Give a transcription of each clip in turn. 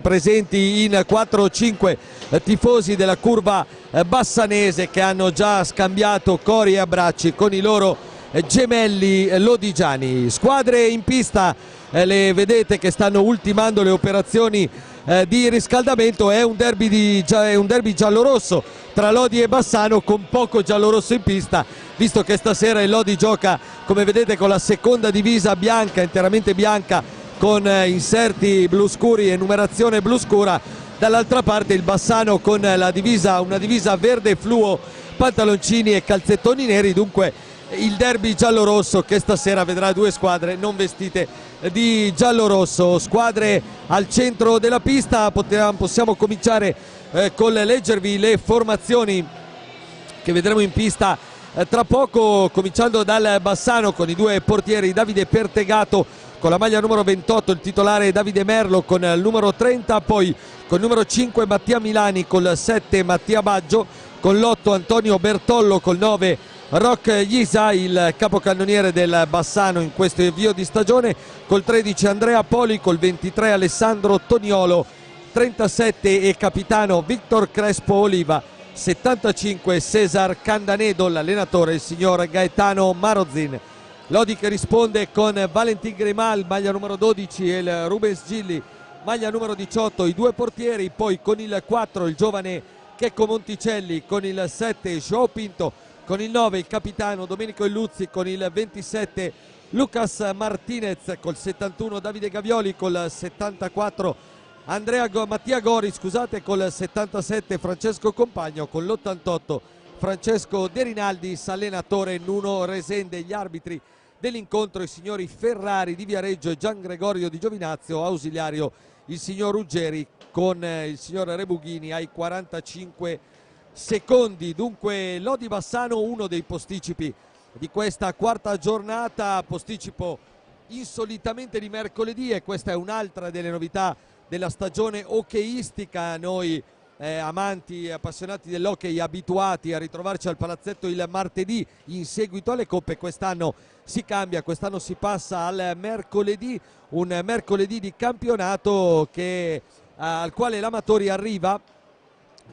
Presenti in 4 o 5 tifosi della curva bassanese che hanno già scambiato cori e abbracci con i loro gemelli lodigiani. Squadre in pista, le vedete che stanno ultimando le operazioni di riscaldamento. È un derby giallorosso tra Lodi e Bassano, con poco giallorosso in pista, visto che stasera il Lodi gioca, come vedete, con la seconda divisa bianca, interamente bianca, con inserti blu scuri e numerazione blu scura. Dall'altra parte il Bassano con una divisa verde fluo, pantaloncini e calzettoni neri. Dunque il derby giallorosso che stasera vedrà due squadre non vestite di giallorosso. Squadre al centro della pista. Possiamo cominciare con leggervi le formazioni che vedremo in pista tra poco, cominciando dal Bassano con i due portieri Davide Pertegato con la maglia numero 28, il titolare Davide Merlo con il numero 30, poi con il numero 5 Mattia Milani, col 7 Mattia Baggio, con l'8 Antonio Bertollo, col 9 Roch Ghisa, il capocannoniere del Bassano in questo avvio di stagione, col 13 Andrea Poli, col 23 Alessandro Toniolo, 37 e capitano Victor Crespo Oliva, 75 Cesar Candanedo, l'allenatore il signor Gaetano Marozin. Lodi che risponde con Valentin Grimal, maglia numero 12, e il Rubens Gilli, maglia numero 18, i due portieri, poi con il 4 il giovane Checco Monticelli, con il 7 Joao Pinto, con il 9 il capitano Domenico Illuzzi, con il 27 Lucas Martinez, col 71 Davide Gavioli, col 74 Mattia Gori, col 77 Francesco Compagno, con l'88 Francesco De Rinaldis, allenatore Nuno Resende. Gli arbitri dell'incontro i signori Ferrari di Viareggio e Gian Gregorio di Giovinazzo, ausiliario il signor Ruggeri, con il signor Rebughini ai 45 secondi. Dunque Lodi Bassano, uno dei posticipi di questa quarta giornata, posticipo insolitamente di mercoledì, e questa è un'altra delle novità della stagione hockeyistica. Noi amanti e appassionati dell'hockey, abituati a ritrovarci al palazzetto il martedì in seguito alle coppe, quest'anno si cambia, quest'anno si passa al mercoledì, un mercoledì di campionato al quale l'Amatori arriva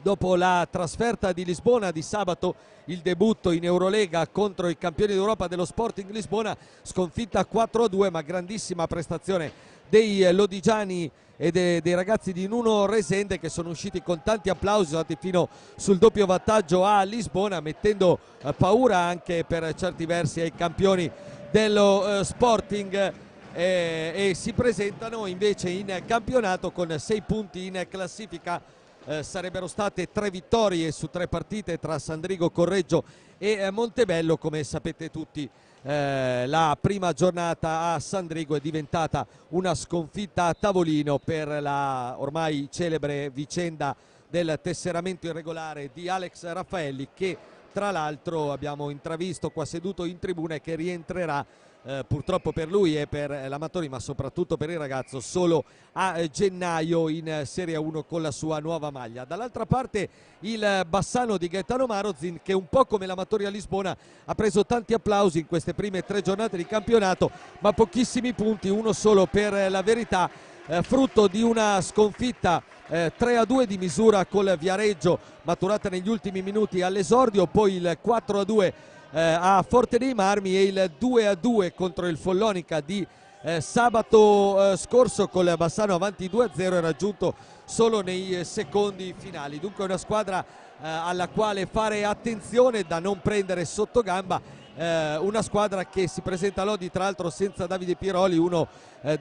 dopo la trasferta di Lisbona di sabato, il debutto in Eurolega contro i campioni d'Europa dello Sporting Lisbona, sconfitta 4-2, ma grandissima prestazione dei lodigiani e dei ragazzi di Nuno Resende, che sono usciti con tanti applausi, sono andati fino sul doppio vantaggio a Lisbona, mettendo paura anche per certi versi ai campioni dello Sporting, e si presentano invece in campionato con 6 punti in classifica. Sarebbero state 3 vittorie su 3 partite tra Sandrigo, Correggio e Montebello. Come sapete tutti, la prima giornata a Sandrigo è diventata una sconfitta a tavolino per la ormai celebre vicenda del tesseramento irregolare di Alex Raffaelli, che tra l'altro abbiamo intravisto qua seduto in tribuna e che rientrerà purtroppo per lui e per l'Amatori, ma soprattutto per il ragazzo, solo a gennaio in Serie 1 con la sua nuova maglia. Dall'altra parte il Bassano di Gaetano Marozin, che un po' come l'Amatori a Lisbona ha preso tanti applausi in queste prime 3 giornate di campionato, ma pochissimi punti, uno solo per la verità, frutto di una sconfitta 3-2 di misura col Viareggio, maturata negli ultimi minuti all'esordio, poi il 4-2 a Forte dei Marmi e il 2-2 contro il Follonica di sabato scorso, col Bassano avanti 2-0 e raggiunto solo nei secondi finali. Dunque una squadra alla quale fare attenzione, da non prendere sotto gamba, una squadra che si presenta a Lodi tra l'altro senza Davide Piroli, uno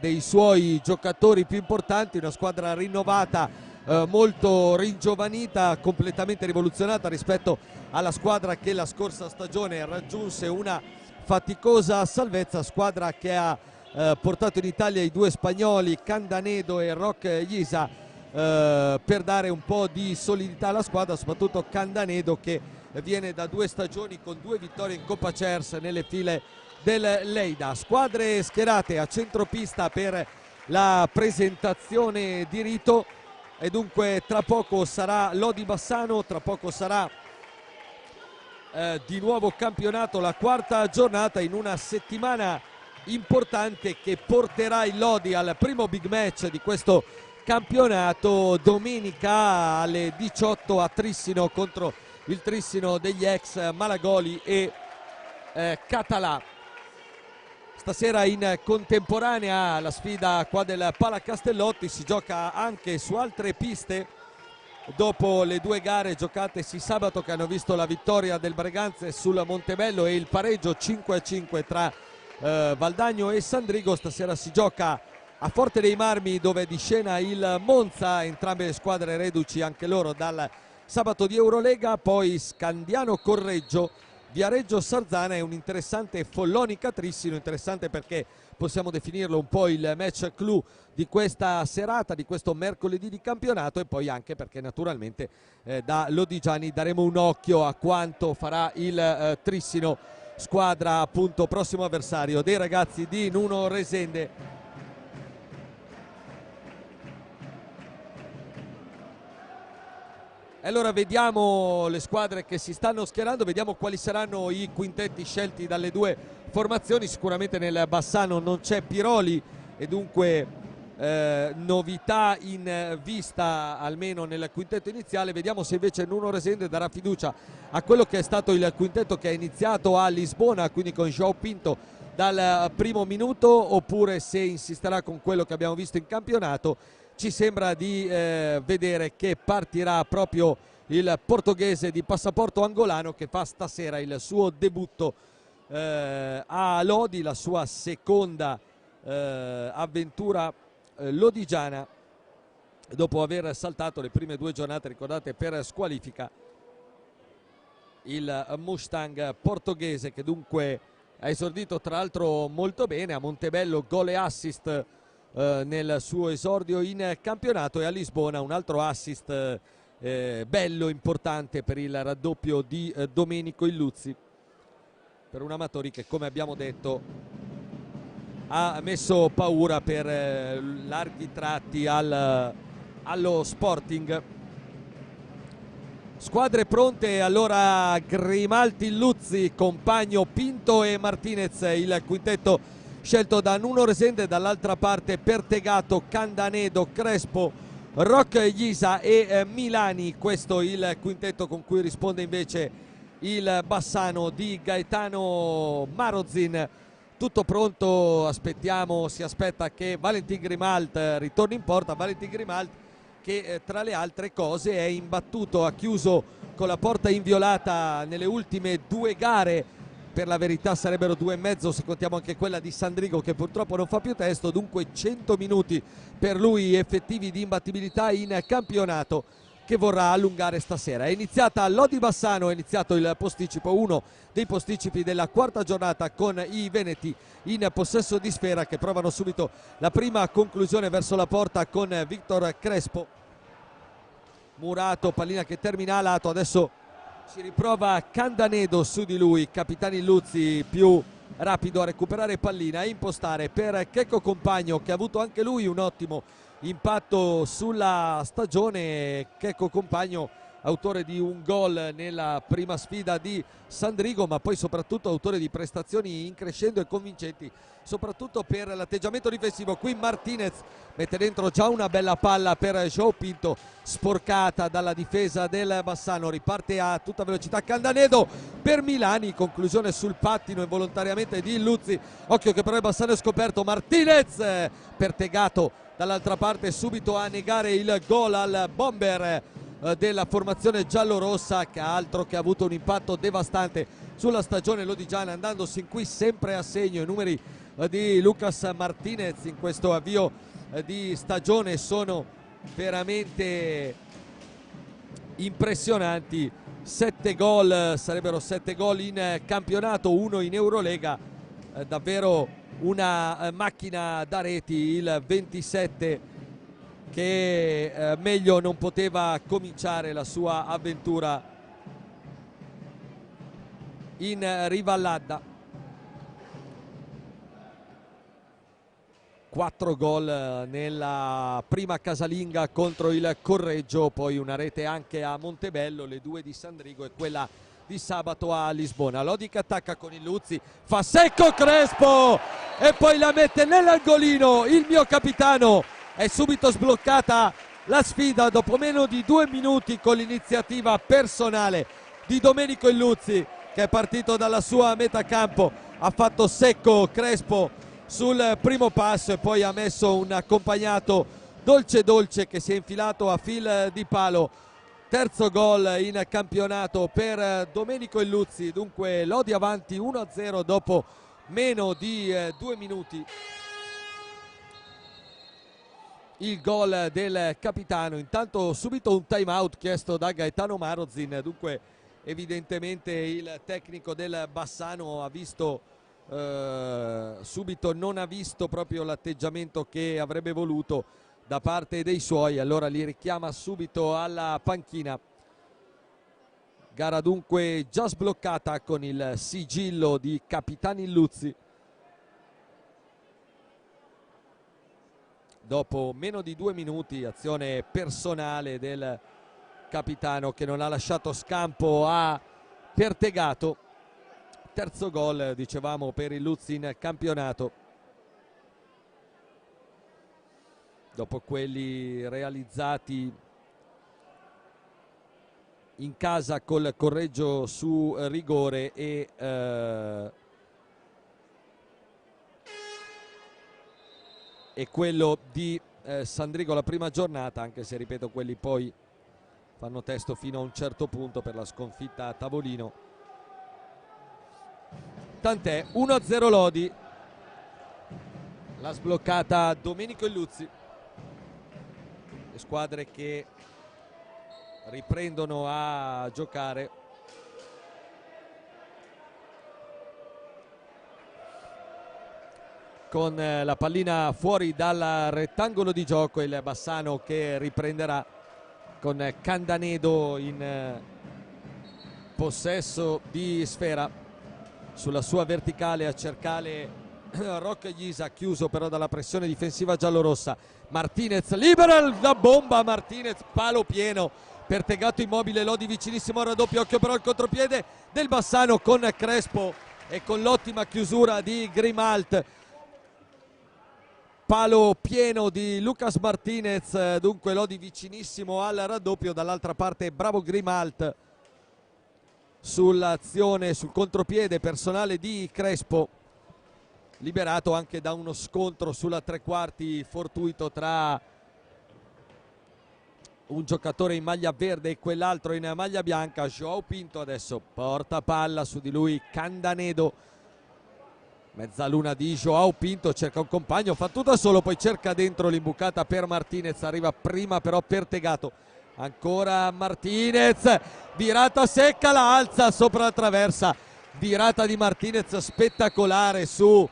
dei suoi giocatori più importanti, una squadra rinnovata, molto ringiovanita, completamente rivoluzionata rispetto alla squadra che la scorsa stagione raggiunse una faticosa salvezza, squadra che ha portato in Italia i due spagnoli Candanedo e Roch Ghisa per dare un po' di solidità alla squadra, soprattutto Candanedo, che viene da 2 stagioni con 2 vittorie in Coppa Cers nelle file del Leida. Squadre schierate a centropista per la presentazione di rito, e dunque tra poco sarà Lodi Bassano, tra poco sarà di nuovo campionato, la quarta giornata in una settimana importante che porterà il Lodi al primo big match di questo campionato. Domenica alle 18 a Trissino contro il Trissino degli ex Malagoli e Català. Stasera in contemporanea la sfida qua del Pala Castellotti si gioca anche su altre piste dopo le due gare giocatesi sabato che hanno visto la vittoria del Breganze sul Montebello e il pareggio 5-5 tra Valdagno e Sandrigo. Stasera si gioca a Forte dei Marmi dove è di scena il Monza, entrambe le squadre reduci anche loro dal sabato di Eurolega. Poi Scandiano Correggio, Viareggio Sarzana e un interessante Follonica Trissino, interessante perché possiamo definirlo un po' il match clou di questa serata, di questo mercoledì di campionato, e poi anche perché naturalmente da Lodigiani daremo un occhio a quanto farà il Trissino, squadra appunto prossimo avversario dei ragazzi di Nuno Resende. Allora vediamo le squadre che si stanno schierando, vediamo quali saranno i quintetti scelti dalle due formazioni. Sicuramente nel Bassano non c'è Piroli e dunque novità in vista almeno nel quintetto iniziale. Vediamo se invece Nuno Resende darà fiducia a quello che è stato il quintetto che è iniziato a Lisbona, quindi con João Pinto dal primo minuto, oppure se insisterà con quello che abbiamo visto in campionato. Ci sembra di vedere che partirà proprio il portoghese di passaporto angolano che fa stasera il suo debutto a Lodi, la sua seconda avventura lodigiana dopo aver saltato le prime due giornate, ricordate, per squalifica. Il Mustang portoghese che dunque ha esordito tra l'altro molto bene a Montebello, gol e assist nel suo esordio in campionato, e a Lisbona un altro assist bello, importante per il raddoppio di Domenico Illuzzi, per un Amatori che, come abbiamo detto, ha messo paura per larghi tratti allo Sporting. Squadre pronte allora: Grimaldi, Illuzzi, Compagno, Pinto e Martinez, il quintetto scelto da Nuno Resende. Dall'altra parte Pertegato, Candanedo, Crespo, Roc Ghisa e Milani. Questo il quintetto con cui risponde invece il Bassano di Gaetano Marozin. Tutto pronto, si aspetta che Valentin Grimalt ritorni in porta. Valentin Grimalt che tra le altre cose è imbattuto, ha chiuso con la porta inviolata nelle ultime due gare. Per la verità sarebbero 2,5 se contiamo anche quella di Sandrigo che purtroppo non fa più testo. Dunque 100 minuti per lui effettivi di imbattibilità in campionato che vorrà allungare stasera. È iniziata Lodi Bassano, è iniziato il posticipo, uno dei posticipi della quarta giornata, con i veneti in possesso di sfera che provano subito la prima conclusione verso la porta con Victor Crespo. Murato, pallina che termina a lato, adesso si riprova Candanedo su di lui. Capitani Illuzzi più rapido a recuperare pallina e impostare per Checco Compagno, che ha avuto anche lui un ottimo impatto sulla stagione. Checco Compagno, autore di un gol nella prima sfida di Sandrigo, ma poi soprattutto autore di prestazioni in crescendo e convincenti, soprattutto per l'atteggiamento difensivo. Qui Martinez mette dentro già una bella palla per João Pinto, sporcata dalla difesa del Bassano. Riparte a tutta velocità Candanedo per Milani, conclusione sul pattino involontariamente di Illuzzi. Occhio che però il Bassano è scoperto. Martinez, Pertegato dall'altra parte subito a negare il gol al bomber della formazione giallorossa, che altro che ha avuto un impatto devastante sulla stagione lodigiana, andando sin qui sempre a segno. I numeri di Lucas Martinez in questo avvio di stagione sono veramente impressionanti. 7 gol, sarebbero 7 gol in campionato, 1 in Eurolega, davvero una macchina da reti il 27, che meglio non poteva cominciare la sua avventura in Rivallada. 4 gol nella prima casalinga contro il Correggio, poi una rete anche a Montebello, le 2 di Sandrigo e quella di sabato a Lisbona. Lodi che attacca con Illuzzi, fa secco Crespo e poi la mette nell'angolino il mio capitano è subito sbloccata la sfida dopo meno di 2 minuti con l'iniziativa personale di Domenico Illuzzi, che è partito dalla sua metà campo, ha fatto secco Crespo sul primo passo e poi ha messo un accompagnato dolce dolce che si è infilato a fil di palo. Terzo gol in campionato per Domenico Illuzzi, dunque Lodi avanti 1-0 dopo meno di 2 minuti. Il gol del capitano, intanto subito un time out chiesto da Gaetano Marozin, dunque evidentemente il tecnico del Bassano ha visto subito, non ha visto proprio l'atteggiamento che avrebbe voluto da parte dei suoi, allora li richiama subito alla panchina. Gara dunque già sbloccata con il sigillo di Capitani Illuzzi. Dopo meno di 2 minuti, azione personale del capitano che non ha lasciato scampo a Pertegato. Terzo gol, dicevamo, per Illuzzi in campionato. Dopo quelli realizzati in casa col Correggio su rigore e quello di Sandrigo la prima giornata, anche se ripeto quelli poi fanno testo fino a un certo punto per la sconfitta a tavolino. Tant'è, 1-0 Lodi, la sbloccata Domenico Illuzzi. Le squadre che riprendono a giocare. Con la pallina fuori dal rettangolo di gioco, il Bassano che riprenderà con Candanedo in possesso di sfera sulla sua verticale a cercare Rocco Ghisa, chiuso però dalla pressione difensiva giallorossa. Martinez libera la bomba, Martinez, palo pieno, Pertegato immobile, Lodi vicinissimo al raddoppio, occhio però il contropiede del Bassano con Crespo e con l'ottima chiusura di Grimalt. Palo pieno di Lucas Martinez, dunque Lodi vicinissimo al raddoppio, dall'altra parte bravo Grimalt sull'azione, sul contropiede personale di Crespo, liberato anche da uno scontro sulla tre quarti fortuito tra un giocatore in maglia verde e quell'altro in maglia bianca. João Pinto adesso porta palla, su di lui Candanedo, mezzaluna di João Pinto, cerca un compagno, fa tutto da solo, poi cerca dentro l'imbucata per Martinez, arriva prima però Pertegato, ancora Martinez, virata secca, la alza sopra la traversa, virata di Martinez spettacolare su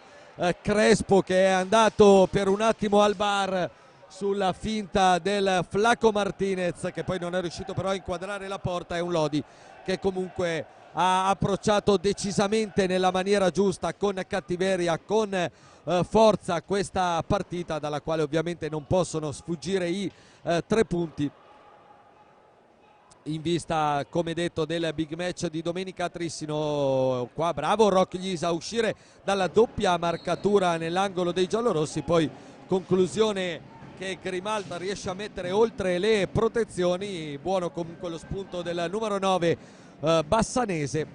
Crespo, che è andato per un attimo al bar sulla finta del Flaco Martinez, che poi non è riuscito però a inquadrare la porta. È un Lodi che comunque ha approcciato decisamente nella maniera giusta, con cattiveria, con forza, questa partita, dalla quale ovviamente non possono sfuggire i 3 punti in vista, come detto, del big match di domenica a Trissino. Qua bravo Rocco Ghisa a uscire dalla doppia marcatura nell'angolo dei giallorossi, poi conclusione che Grimalta riesce a mettere oltre le protezioni. Buono comunque lo spunto del numero 9 bassanese.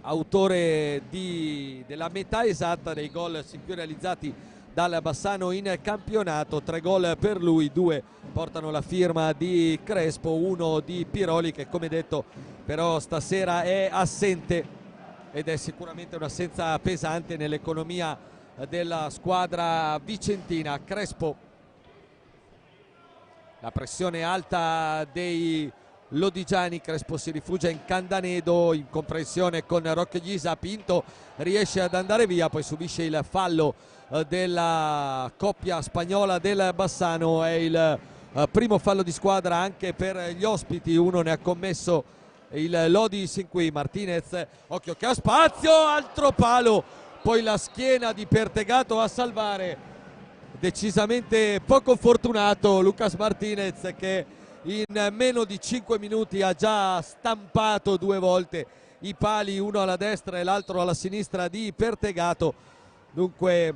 Autore della metà esatta dei gol sin più realizzati dal Bassano in campionato, 3 gol per lui, 2 portano la firma di Crespo, 1 di Piroli, che come detto però stasera è assente ed è sicuramente un'assenza pesante nell'economia della squadra vicentina. Crespo, la pressione alta dei lodigiani, Crespo si rifugia in Candanedo, in comprensione con Rocco Ghisa, Pinto riesce ad andare via, poi subisce il fallo della coppia spagnola del Bassano. È il primo fallo di squadra anche per gli ospiti, uno ne ha commesso il Lodi sin qui. Martinez, occhio che ha spazio, altro palo, poi la schiena di Pertegato a salvare, decisamente poco fortunato Lucas Martinez, che in meno di 5 minuti ha già stampato 2 volte i pali, uno alla destra e l'altro alla sinistra di Pertegato. Dunque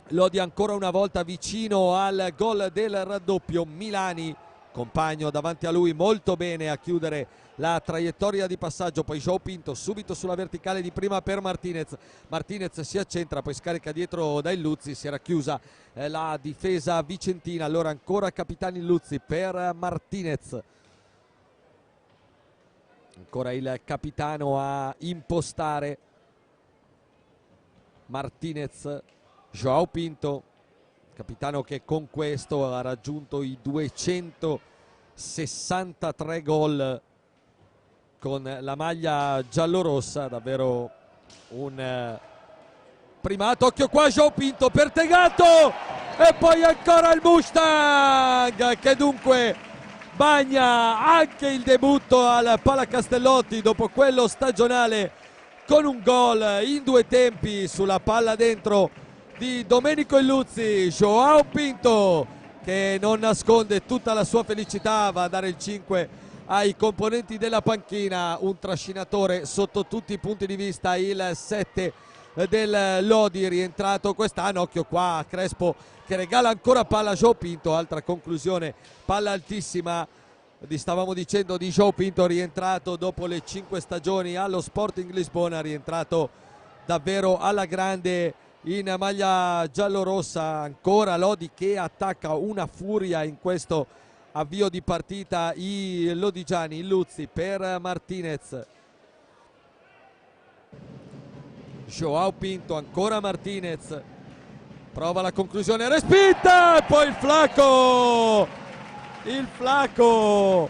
Lodi ancora una volta vicino al gol del raddoppio. Milani, compagno davanti a lui, molto bene a chiudere la traiettoria di passaggio. Poi João Pinto subito sulla verticale di prima per Martinez. Martinez si accentra, poi scarica dietro da Illuzzi. Si era chiusa la difesa vicentina. Allora ancora Capitani Illuzzi per Martinez. Ancora il capitano a impostare. Martinez, João Pinto, capitano che con questo ha raggiunto i 263 gol con la maglia giallorossa. Davvero un primato. Occhio qua, João Pinto, Pertegato e poi ancora il Mustang che dunque bagna anche il debutto al Palacastellotti dopo quello stagionale con un gol in due tempi sulla palla dentro di Domenico Illuzzi. João Pinto che non nasconde tutta la sua felicità, va a dare il 5 ai componenti della panchina, un trascinatore sotto tutti i punti di vista, il 7 del Lodi rientrato quest'anno. Occhio qua Crespo che regala ancora palla a João Pinto, altra conclusione, palla altissima, stavamo dicendo, di João Pinto, rientrato dopo le 5 stagioni allo Sporting Lisbona, rientrato davvero alla grande in maglia giallorossa. Ancora Lodi che attacca una furia in questo avvio di partita, i lodigiani. Illuzzi per Martinez, João Pinto, ancora Martinez, prova la conclusione, respinta e poi il Flaco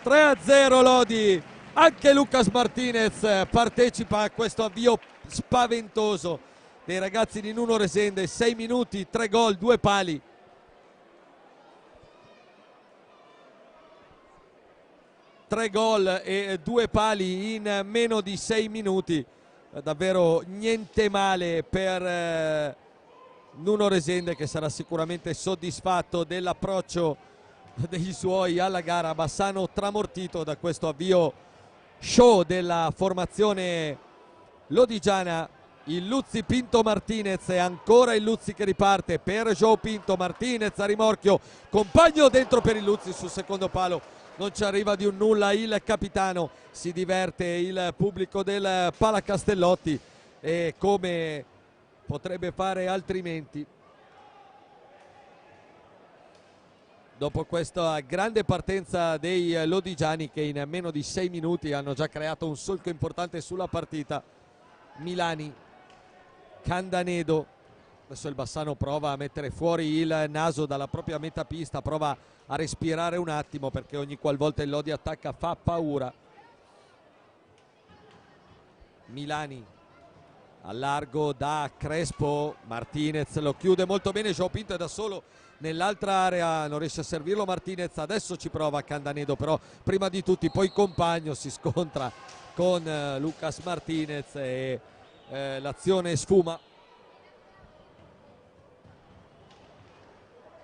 3-0 Lodi. Anche Lucas Martinez partecipa a questo avvio spaventoso dei ragazzi di Nuno Resende. 6 minuti, 3 gol, 2 pali. Tre gol e 2 pali in meno di 6 minuti. Davvero niente male per Nuno Resende, che sarà sicuramente soddisfatto dell'approccio dei suoi alla gara. Bassano tramortito da questo avvio show della formazione lodigiana. Illuzzi, Pinto, Martinez, e ancora Illuzzi che riparte per João Pinto. Martinez a rimorchio, compagno dentro per Illuzzi sul secondo palo, non ci arriva di un nulla il capitano. Si diverte il pubblico del Palacastellotti, e come potrebbe fare altrimenti dopo questa grande partenza dei lodigiani, che in meno di 6 minuti hanno già creato un solco importante sulla partita. Milani, Candanedo, adesso il Bassano prova a mettere fuori il naso dalla propria metapista, prova a respirare un attimo, perché ogni qualvolta il Lodi attacca fa paura. Milani al largo da Crespo, Martinez lo chiude molto bene, João Pinto è da solo nell'altra area, non riesce a servirlo Martinez, adesso ci prova Candanedo, però prima di tutti poi compagno si scontra con Lucas Martinez e l'azione sfuma.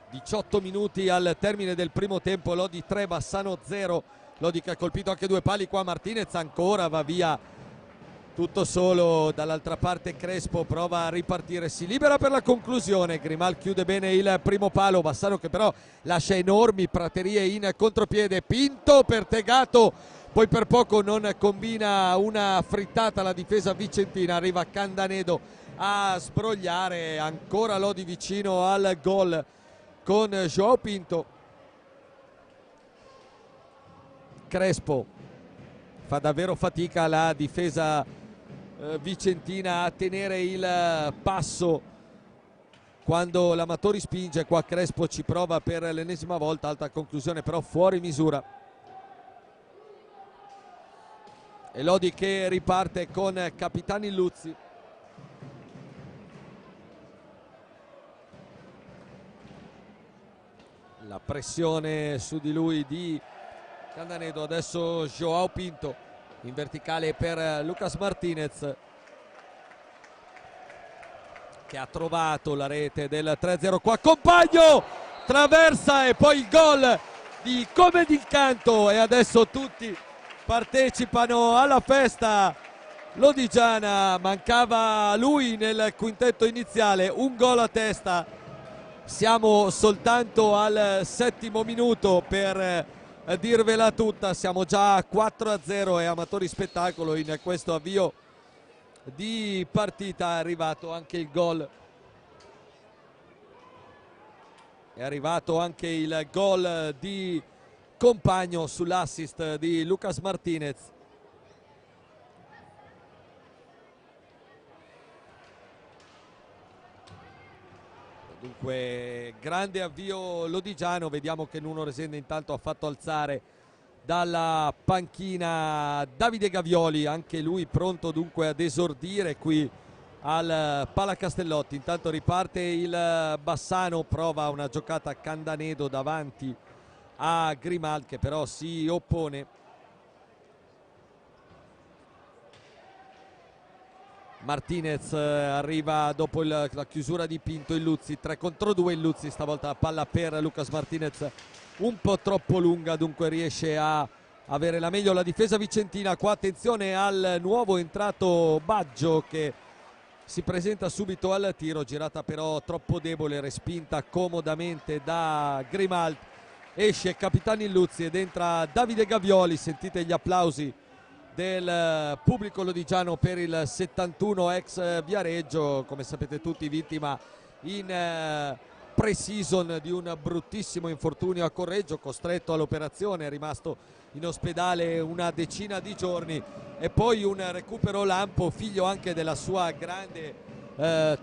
18 minuti al termine del primo tempo, Lodi 3, Bassano 0. Lodi che ha colpito anche 2 pali, qua Martinez ancora va via tutto solo. Dall'altra parte Crespo prova a ripartire, si libera per la conclusione, Grimal chiude bene il primo palo, Bassano che però lascia enormi praterie in contropiede. Pinto, Pertegato, poi per poco non combina una frittata la difesa vicentina, arriva Candanedo a sbrogliare. Ancora Lodi vicino al gol con João Pinto. Crespo, fa davvero fatica la difesa vicentina a tenere il passo quando l'Amatori spinge. Qua Crespo ci prova per l'ennesima volta, alta conclusione però fuori misura. E Lodi che riparte con Capitani Illuzzi. La pressione su di lui di Candanedo, adesso João Pinto in verticale per Lucas Martinez, che ha trovato la rete del 3-0. Qua compagno, traversa e poi il gol di Come d'incanto, e adesso tutti partecipano alla festa lodigiana. Mancava lui nel quintetto iniziale, un gol a testa. Siamo soltanto al 7° minuto per dirvela tutta, siamo già a 4-0 e amatori spettacolo in questo avvio di partita. È arrivato anche il gol, è arrivato anche il gol di Compagno sull'assist di Lucas Martinez. Dunque grande avvio lodigiano, vediamo che Nuno Resende intanto ha fatto alzare dalla panchina Davide Gavioli, anche lui pronto dunque ad esordire qui al Palacastellotti. Intanto riparte il Bassano, prova una giocata a Candanedo davanti a Grimald che però si oppone. Martinez arriva dopo la chiusura di Pinto. Il Luzzi 3 contro 2, il Luzzi stavolta la palla per Lucas Martinez un po' troppo lunga, dunque riesce a avere la meglio la difesa vicentina. Qua attenzione al nuovo entrato Baggio che si presenta subito al tiro, girata però troppo debole, respinta comodamente da Grimald. Esce Capitani Luzzi ed entra Davide Gavioli. Sentite gli applausi del pubblico lodigiano per il 71 ex Viareggio, come sapete tutti vittima in pre-season di un bruttissimo infortunio a Correggio, costretto all'operazione, è rimasto in ospedale una decina di giorni, e poi un recupero lampo, figlio anche della sua grande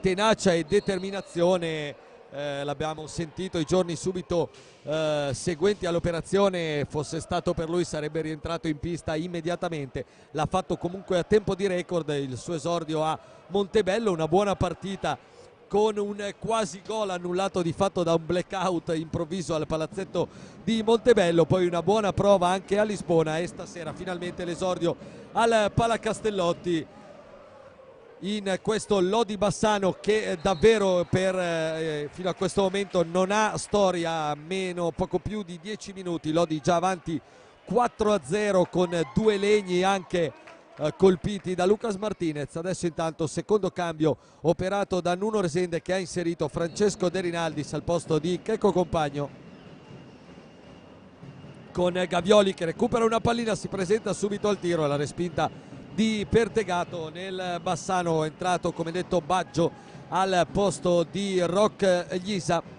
tenacia e determinazione. L'abbiamo sentito i giorni subito seguenti all'operazione, fosse stato per lui sarebbe rientrato in pista immediatamente. L'ha fatto comunque a tempo di record il suo esordio a Montebello, una buona partita con un quasi gol annullato di fatto da un blackout improvviso al palazzetto di Montebello, poi una buona prova anche a Lisbona e stasera finalmente l'esordio al Palacastellotti in questo Lodi Bassano che davvero fino a questo momento non ha storia. Meno poco più di 10 minuti, Lodi già avanti 4-0 con 2 legni anche colpiti da Lucas Martinez. Adesso intanto secondo cambio operato da Nuno Resende che ha inserito Francesco De Rinaldis al posto di Checco Compagno, con Gavioli che recupera una pallina, si presenta subito al tiro, la respinta di Pertegato. Nel Bassano è entrato come detto Baggio al posto di Roc Ghisa.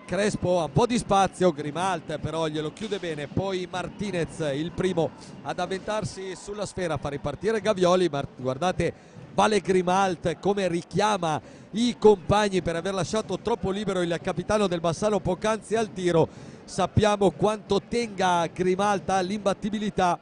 Crespo ha un po' di spazio, Grimald però glielo chiude bene, poi Martinez il primo ad avventarsi sulla sfera, fa ripartire Gavioli. Guardate Vale Grimald come richiama i compagni per aver lasciato troppo libero il capitano del Bassano poc'anzi al tiro. Sappiamo quanto tenga Grimald all'imbattibilità,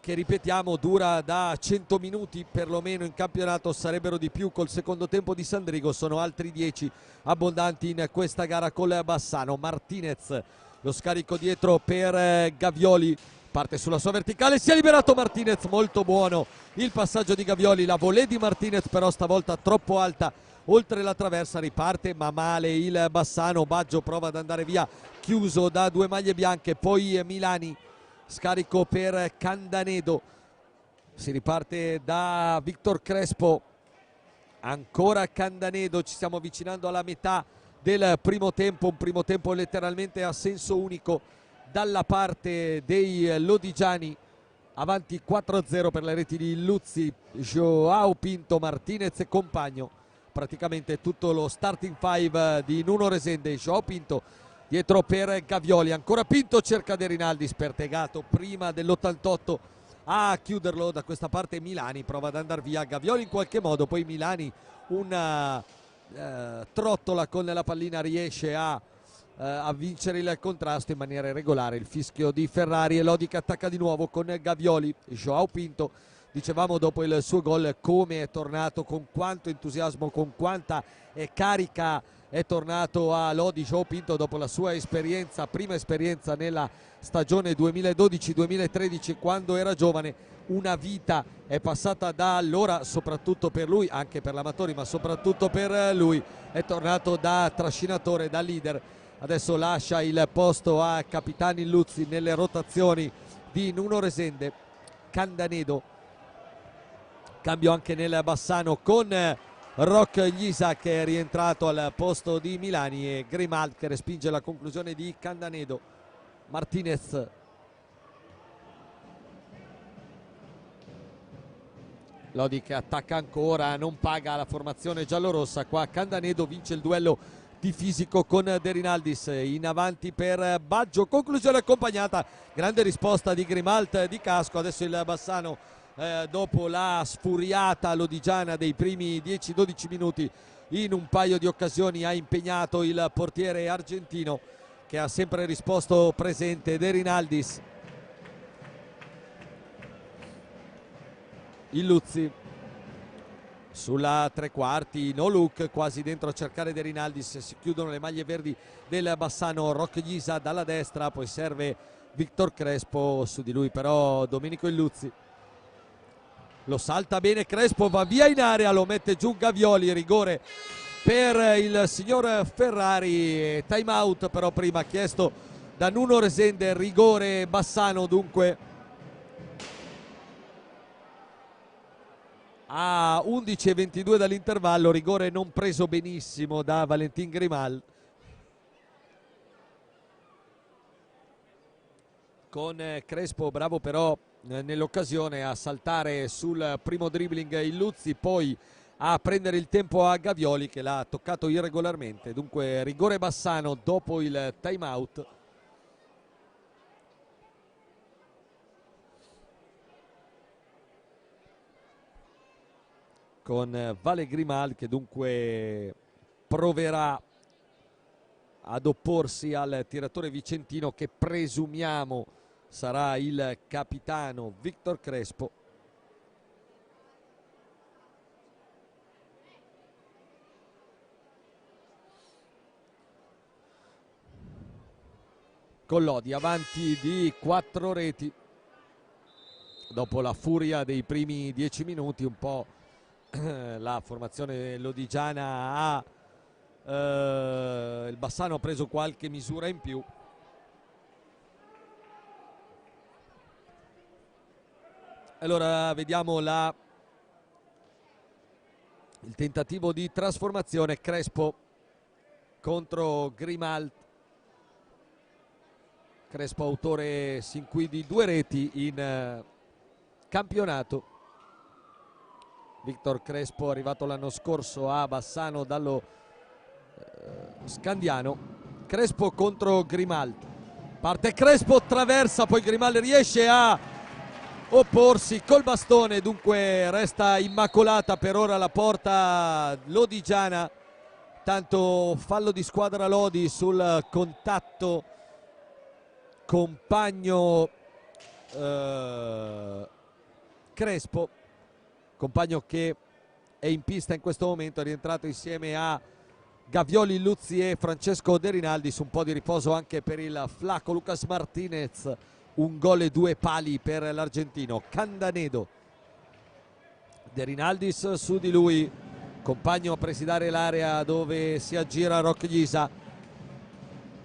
che ripetiamo dura da 100 minuti perlomeno in campionato, sarebbero di più col secondo tempo di Sandrigo, sono altri 10 abbondanti in questa gara col Bassano. Martinez, lo scarico dietro per Gavioli, parte sulla sua verticale, si è liberato Martinez, molto buono il passaggio di Gavioli, la volée di Martinez però stavolta troppo alta oltre la traversa, riparte ma male il Bassano. Baggio prova ad andare via, chiuso da 2 maglie bianche, poi Milani, scarico per Candanedo, si riparte da Victor Crespo, ancora Candanedo. Ci stiamo avvicinando alla metà del primo tempo, un primo tempo letteralmente a senso unico dalla parte dei lodigiani, avanti 4-0 per le reti di Luzzi, Joao Pinto, Martinez e Compagno, praticamente tutto lo starting five di Nuno Resende. Joao Pinto dietro per Gavioli, ancora Pinto, cerca De Rinaldi, Spertegato prima dell'88 a chiuderlo. Da questa parte Milani prova ad andare via, Gavioli in qualche modo, poi Milani una trottola con la pallina, riesce a vincere il contrasto in maniera regolare. Il fischio di Ferrari e Lodi che attacca di nuovo con Gavioli. Joao Pinto, dicevamo dopo il suo gol come è tornato, con quanto entusiasmo, con quanta carica è tornato a Lodi Joao Pinto dopo la sua esperienza, prima esperienza nella stagione 2012-2013 quando era giovane. Una vita è passata da allora, soprattutto per lui, anche per l'amatori ma soprattutto per lui. È tornato da trascinatore, da leader adesso lascia il posto a Capitani Luzzi nelle rotazioni di Nuno Resende. Candanedo, cambio anche nel Bassano con Roch Ghisa che è rientrato al posto di Milani e Grimald che respinge la conclusione di Candanedo. Martinez, Lodi che attacca ancora, non paga la formazione giallorossa. Qua Candanedo vince il duello di fisico con De Rinaldis, in avanti per Baggio, conclusione accompagnata, grande risposta di Grimald di casco. Adesso il Bassano dopo la sfuriata lodigiana dei primi 10-12 minuti in un paio di occasioni ha impegnato il portiere argentino che ha sempre risposto presente. De Rinaldis, il Luzzi sulla tre quarti, no look, quasi dentro a cercare De Rinaldis, si chiudono le maglie verdi del Bassano. Roch Ghisa dalla destra, poi serve Victor Crespo, su di lui però Domenico Illuzzi, lo salta bene Crespo, va via in area, lo mette giù Gavioli, rigore per il signor Ferrari, time out però prima chiesto da Nuno Resende, rigore Bassano dunque a 11:22 dall'intervallo, rigore non preso benissimo da Valentin Grimald, con Crespo bravo però nell'occasione a saltare sul primo dribbling il Luzzi, poi a prendere il tempo a Gavioli che l'ha toccato irregolarmente. Dunque rigore Bassano dopo il time out. Con Vale Grimald che dunque proverà ad opporsi al tiratore vicentino che presumiamo sarà il capitano Victor Crespo. Con Lodi avanti di 4 reti dopo la furia dei primi 10 minuti, un po' la formazione lodigiana ha il Bassano ha preso qualche misura in più. Allora vediamo il tentativo di trasformazione. Crespo contro Grimald. Crespo autore sin qui di 2 reti in campionato. Victor Crespo arrivato l'anno scorso a Bassano dallo Scandiano. Crespo contro Grimald, parte Crespo, attraversa, poi Grimald riesce a opporsi col bastone, dunque resta immacolata per ora la porta lodigiana. Tanto fallo di squadra Lodi sul contatto compagno Crespo, compagno che è in pista in questo momento, è rientrato insieme a Gavioli, Luzzi e Francesco De Rinaldis. Un po' di riposo anche per il Flaco Lucas Martinez, un gol e 2 pali per l'argentino. Candanedo, De Rinaldis su di lui, compagno a presidiare l'area dove si aggira Roch Ghisa.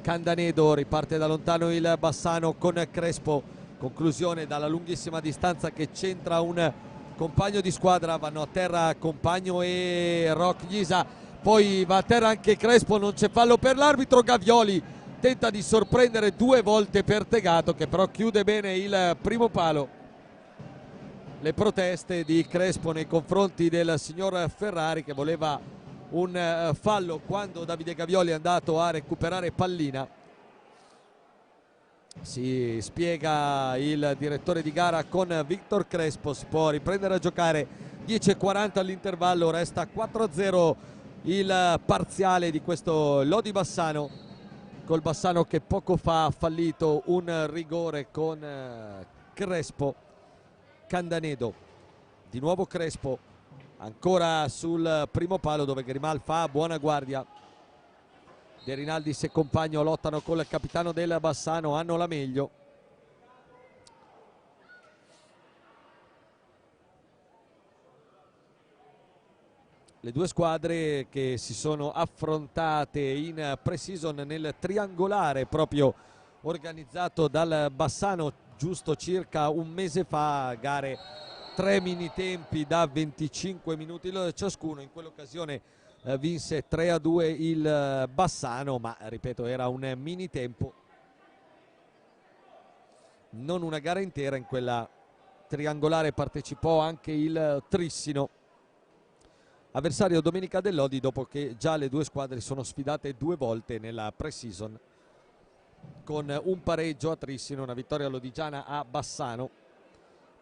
Candanedo, riparte da lontano il Bassano con Crespo, conclusione dalla lunghissima distanza che centra un compagno di squadra. Vanno a terra compagno e Roch Ghisa, poi va a terra anche Crespo, non c'è fallo per l'arbitro. Gavioli tenta di sorprendere 2 volte Pertegato che però chiude bene il primo palo. Le proteste di Crespo nei confronti del signor Ferrari che voleva un fallo quando Davide Gavioli è andato a recuperare pallina. Si spiega il direttore di gara con Victor Crespo, si può riprendere a giocare. 10:40 all'intervallo, resta 4-0 il parziale di questo Lodi Bassano, col Bassano che poco fa ha fallito un rigore con Crespo. Candanedo, di nuovo Crespo, ancora sul primo palo dove Grimald fa buona guardia. De Rinaldis e compagno lottano col capitano del Bassano, hanno la meglio. le due squadre che si sono affrontate in pre-season nel triangolare proprio organizzato dal Bassano giusto circa un mese fa, gare 3 mini tempi da 25 minuti ciascuno. In quell'occasione vinse 3-2 il Bassano, ma ripeto era un mini tempo, non una gara intera. In quella triangolare partecipò anche il Trissino, avversario domenica del Lodi, dopo che già le due squadre sono sfidate 2 volte nella pre-season, con un pareggio a Trissino, una vittoria lodigiana a Bassano.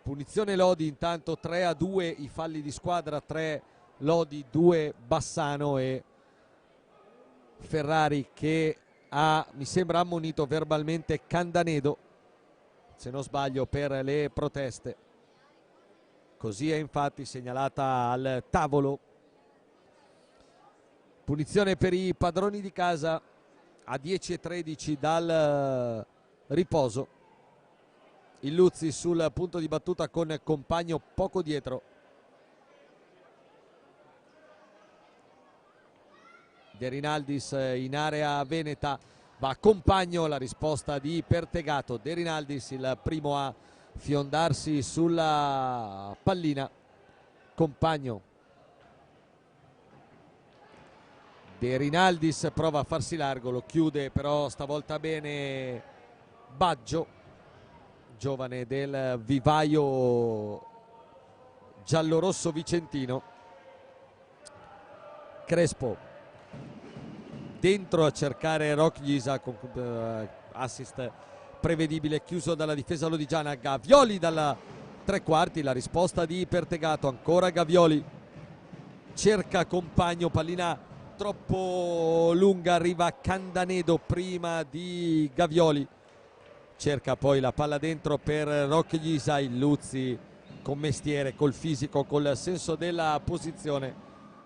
Punizione Lodi intanto 3-2, i falli di squadra 3 Lodi 2 Bassano, e Ferrari che ha, mi sembra, ammonito verbalmente Candanedo, se non sbaglio, per le proteste. Così è infatti segnalata al tavolo. Punizione per i padroni di casa a 10:13 dal riposo. Il Luzzi sul punto di battuta con Compagno poco dietro. De Rinaldis in area veneta, va Compagno, la risposta di Pertegato. De Rinaldis il primo a fiondarsi sulla pallina. Compagno. De Rinaldis prova a farsi largo, lo chiude però stavolta bene Baggio, giovane del vivaio giallorosso vicentino. Crespo dentro a cercare Rock-Ghisa con assist prevedibile, chiuso dalla difesa lodigiana. Gavioli dalla tre quarti, la risposta di Pertegato, ancora Gavioli, cerca Compagno, pallina troppo lunga, arriva Candanedo prima di Gavioli, cerca poi la palla dentro per Rock-Ghisa. Il Luzzi con mestiere, col fisico, col senso della posizione.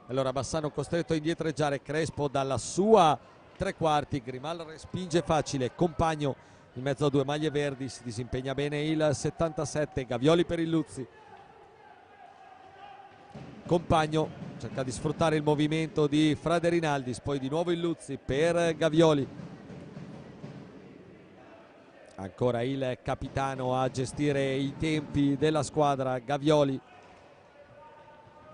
Allora Bassano costretto a indietreggiare. Crespo dalla sua tre quarti, Grimal respinge facile, Compagno in mezzo a due maglie verdi, si disimpegna bene il 77. Gavioli per il Luzzi. Compagno cerca di sfruttare il movimento di Frade Rinaldis, poi di nuovo il Luzzi per Gavioli. Ancora il capitano a gestire i tempi della squadra, Gavioli.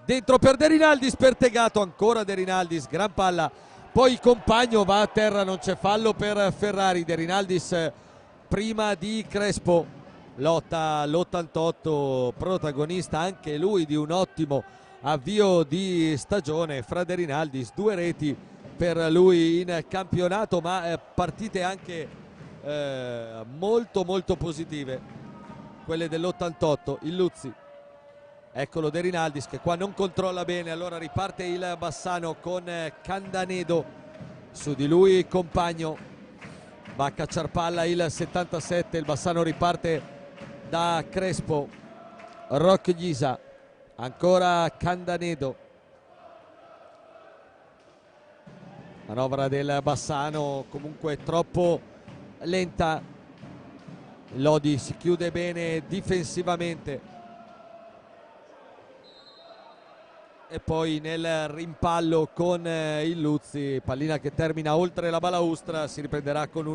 Dentro per De Rinaldis, Pertegato, ancora De Rinaldis, gran palla, poi Compagno va a terra, non c'è fallo per Ferrari. De Rinaldis prima di Crespo, lotta l'88, protagonista anche lui di un ottimo avvio di stagione. Frade Rinaldis, 2 reti per lui in campionato, ma partite anche molto molto positive quelle dell'88. Il Luzzi, eccolo De Rinaldis che qua non controlla bene, allora riparte il Bassano con Candanedo, su di lui Compagno, va a cacciar palla il 77. Il Bassano riparte da Crespo, Rock-Ghisa, ancora Candanedo, manovra del Bassano comunque troppo lenta. Lodi si chiude bene difensivamente, e poi nel rimpallo con il Luzzi, pallina che termina oltre la balaustra, si riprenderà con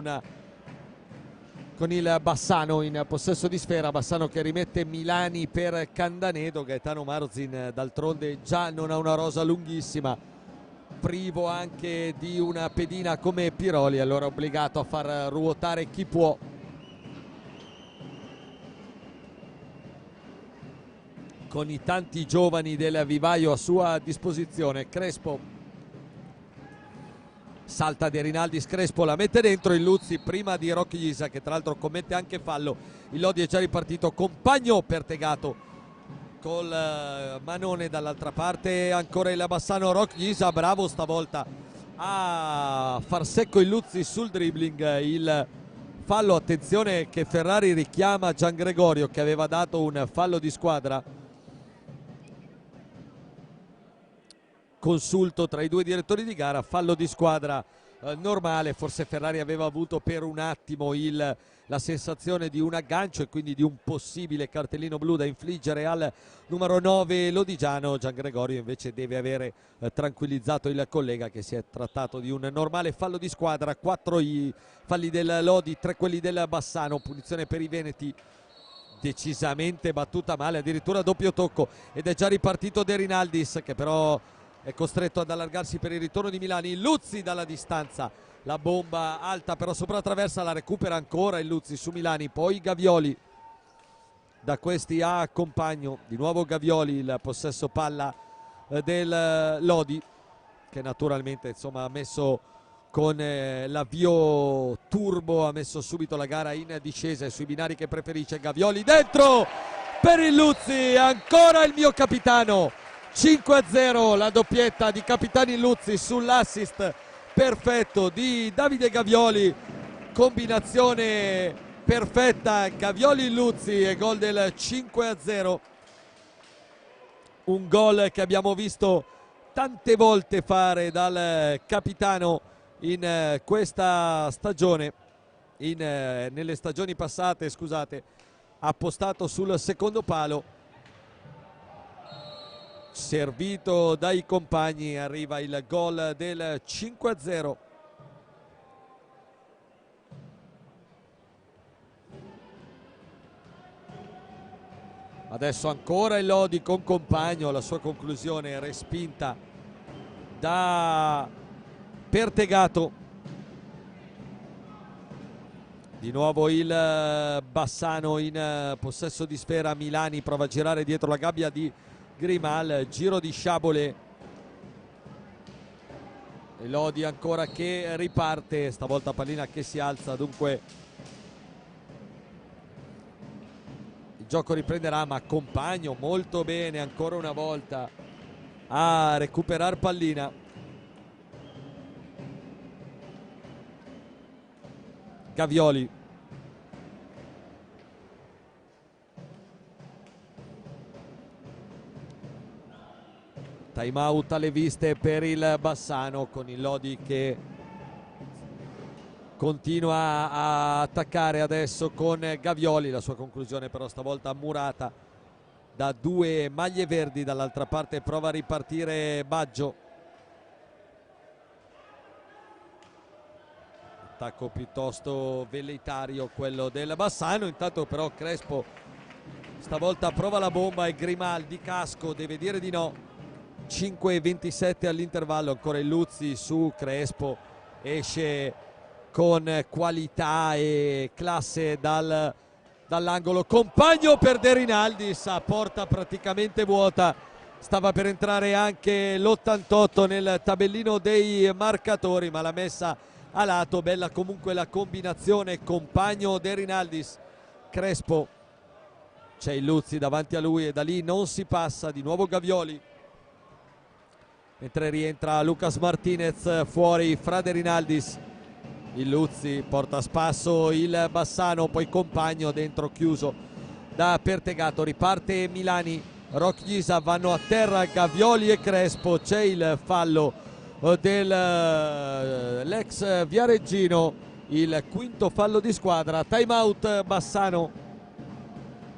il Bassano in possesso di sfera. Bassano che rimette Milani per Candanedo. Gaetano Marzin d'altronde già non ha una rosa lunghissima, privo anche di una pedina come Piroli, allora obbligato a far ruotare chi può. Con i tanti giovani del vivaio a sua disposizione. Crespo salta De Rinaldis, Crespo la mette dentro. Il Luzzi prima di Rock-Ghisa che tra l'altro commette anche fallo. Il Lodi è già ripartito. Compagno, Pertegato col manone dall'altra parte, ancora il Bassano. Rock-Ghisa bravo stavolta a far secco il Luzzi sul dribbling. Il fallo, attenzione che Ferrari richiama Gian Gregorio che aveva dato un fallo di squadra. consulto tra i due direttori di gara, fallo di squadra normale. Forse Ferrari aveva avuto per un attimo la sensazione di un aggancio e quindi di un possibile cartellino blu da infliggere al numero 9 lodigiano. Giangregorio invece deve avere tranquillizzato il collega che si è trattato di un normale fallo di squadra. 4 i falli del Lodi, 3 quelli del Bassano, punizione per i veneti decisamente battuta male, addirittura doppio tocco, ed è già ripartito De Rinaldis che però è costretto ad allargarsi per il ritorno di Milani. Luzzi dalla distanza, la bomba alta però sopra la traversa, la recupera ancora il Luzzi su Milani, poi Gavioli da questi a Compagno, di nuovo Gavioli, il possesso palla del Lodi che naturalmente insomma ha messo con l'avvio turbo, ha messo subito la gara in discesa e sui binari che preferisce. Gavioli dentro per il Luzzi, ancora il mio capitano. 5-0 la doppietta di Capitani Luzzi sull'assist perfetto di Davide Gavioli, combinazione perfetta Gavioli-Luzzi e gol del 5-0, un gol che abbiamo visto tante volte fare dal capitano in questa stagione, nelle stagioni passate scusate. Appostato sul secondo palo, servito dai compagni, arriva il gol del 5-0. Adesso ancora il Lodi con Compagno, la sua conclusione respinta da Pertegato. Di nuovo il Bassano in possesso di sfera. Milani prova a girare dietro la gabbia di Grimal, giro di Sciabole. E Lodi ancora che riparte, stavolta pallina che si alza, dunque il gioco riprenderà, ma Compagno molto bene ancora una volta a recuperare pallina. Gavioli, time out alle viste per il Bassano, con il Lodi che continua a attaccare adesso con Gavioli, la sua conclusione però stavolta murata da due maglie verdi. Dall'altra parte prova a ripartire Baggio, attacco piuttosto velleitario quello del Bassano. Intanto però Crespo stavolta prova la bomba e Grimaldi casco deve dire di no. 5-27 all'intervallo, ancora il Luzzi su Crespo, esce con qualità e classe dall'angolo. Compagno per De Rinaldis a porta praticamente vuota, stava per entrare anche l'88 nel tabellino dei marcatori, ma l'ha messa a lato. Bella comunque la combinazione Compagno De Rinaldis. Crespo, c'è il Luzzi davanti a lui e da lì non si passa. Di nuovo Gavioli, mentre rientra Lucas Martinez fuori fra De Rinaldis. Il Luzzi porta a spasso il Bassano, poi Compagno dentro chiuso da Pertegato. Riparte Milani, Rocchisa, vanno a terra Gavioli e Crespo. C'è il fallo dell'ex Viareggino, il quinto fallo di squadra. Time out Bassano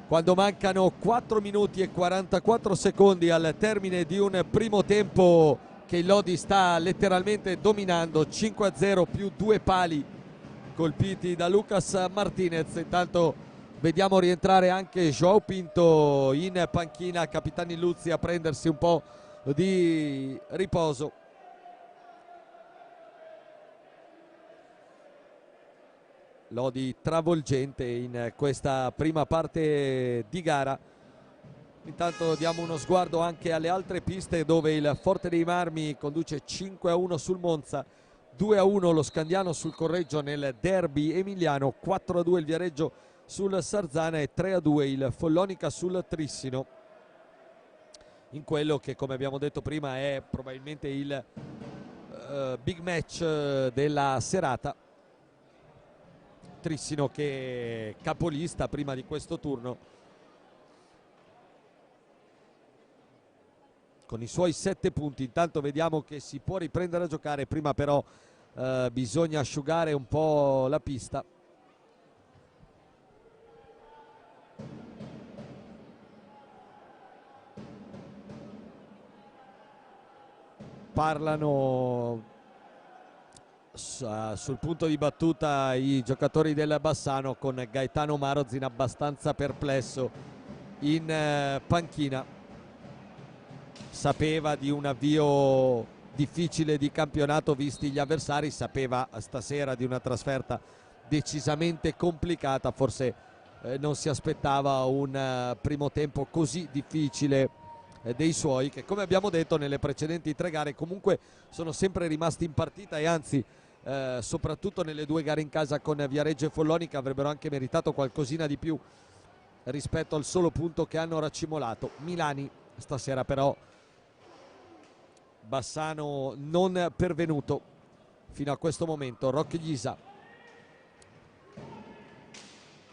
quando mancano 4 minuti e 44 secondi al termine di un primo tempo che il Lodi sta letteralmente dominando. 5-0 più 2 pali colpiti da Lucas Martinez. Intanto vediamo rientrare anche João Pinto in panchina. Capitani Luzzi a prendersi un po' di riposo. Lodi travolgente in questa prima parte di gara. Intanto diamo uno sguardo anche alle altre piste dove il Forte dei Marmi conduce 5-1 sul Monza, 2-1 lo Scandiano sul Correggio nel derby emiliano, 4-2 il Viareggio sul Sarzana e 3-2 il Follonica sul Trissino, in quello che, come abbiamo detto prima, è probabilmente il big match della serata. Trissino che è capolista prima di questo turno, con i suoi 7 punti. Intanto vediamo che si può riprendere a giocare, prima però bisogna asciugare un po' la pista. Parlano sul punto di battuta i giocatori del Bassano, con Gaetano Marozin abbastanza perplesso in panchina. Sapeva di un avvio difficile di campionato visti gli avversari, sapeva stasera di una trasferta decisamente complicata, forse non si aspettava un primo tempo così difficile dei suoi, che come abbiamo detto nelle precedenti 3 gare comunque sono sempre rimasti in partita, e anzi soprattutto nelle 2 gare in casa con Viareggio e Follonica avrebbero anche meritato qualcosina di più rispetto al solo punto che hanno racimolato. Milani stasera però Bassano non pervenuto fino a questo momento. Rocchiisa,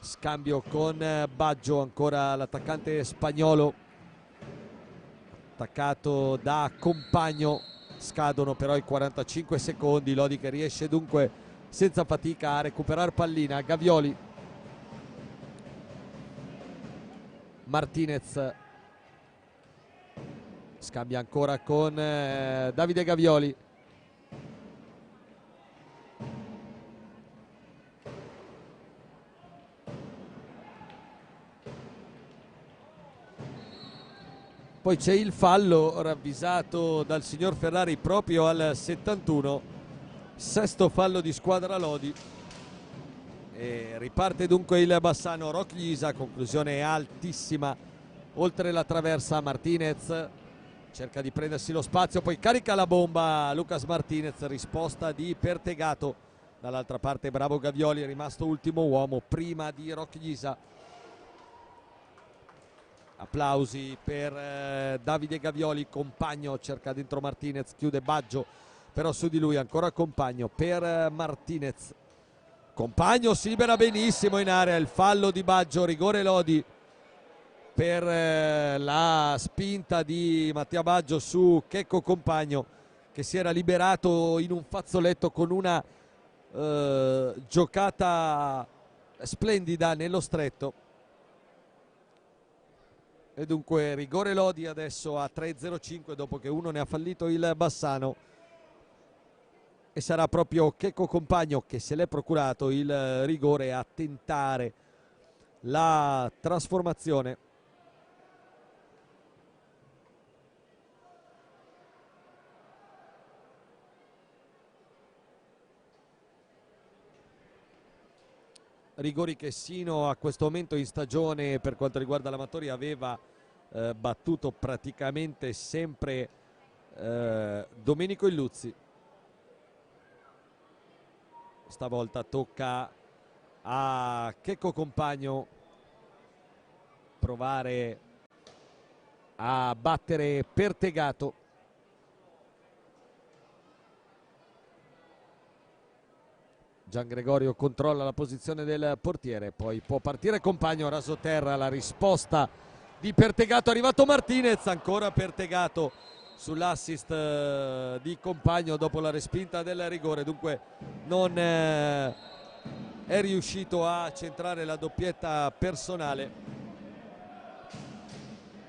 scambio con Baggio, ancora l'attaccante spagnolo attaccato da Compagno. Scadono però i 45 secondi, Lodi che riesce dunque senza fatica a recuperare pallina. Gavioli, Martinez scambia ancora con Davide Gavioli. Poi c'è il fallo ravvisato dal signor Ferrari proprio al 71, 6° fallo di squadra Lodi, e riparte dunque il Bassano. Rocchiisa, conclusione altissima oltre la traversa. Martinez cerca di prendersi lo spazio, poi carica la bomba Lucas Martinez, risposta di Pertegato. Dall'altra parte bravo Gavioli, è rimasto ultimo uomo prima di Rocchiisa. Applausi per Davide Gavioli. Compagno cerca dentro Martinez, chiude Baggio però su di lui, ancora Compagno per Martinez. Compagno si libera benissimo in area, il fallo di Baggio, rigore Lodi per la spinta di Mattia Baggio su Checco Compagno, che si era liberato in un fazzoletto con una giocata splendida nello stretto. E dunque rigore Lodi adesso a 3:05 dopo che uno ne ha fallito il Bassano, e sarà proprio Checco Compagno che se l'è procurato il rigore a tentare la trasformazione. Rigori che sino a questo momento in stagione per quanto riguarda l'Amatori aveva battuto praticamente sempre Domenico Illuzzi. Stavolta tocca a Checco Compagno provare a battere Pertegato. Gian Gregorio controlla la posizione del portiere, poi può partire Compagno, raso terra, la risposta di Pertegato, è arrivato Martinez, ancora Pertegato sull'assist di Compagno dopo la respinta del rigore. Dunque non è riuscito a centrare la doppietta personale.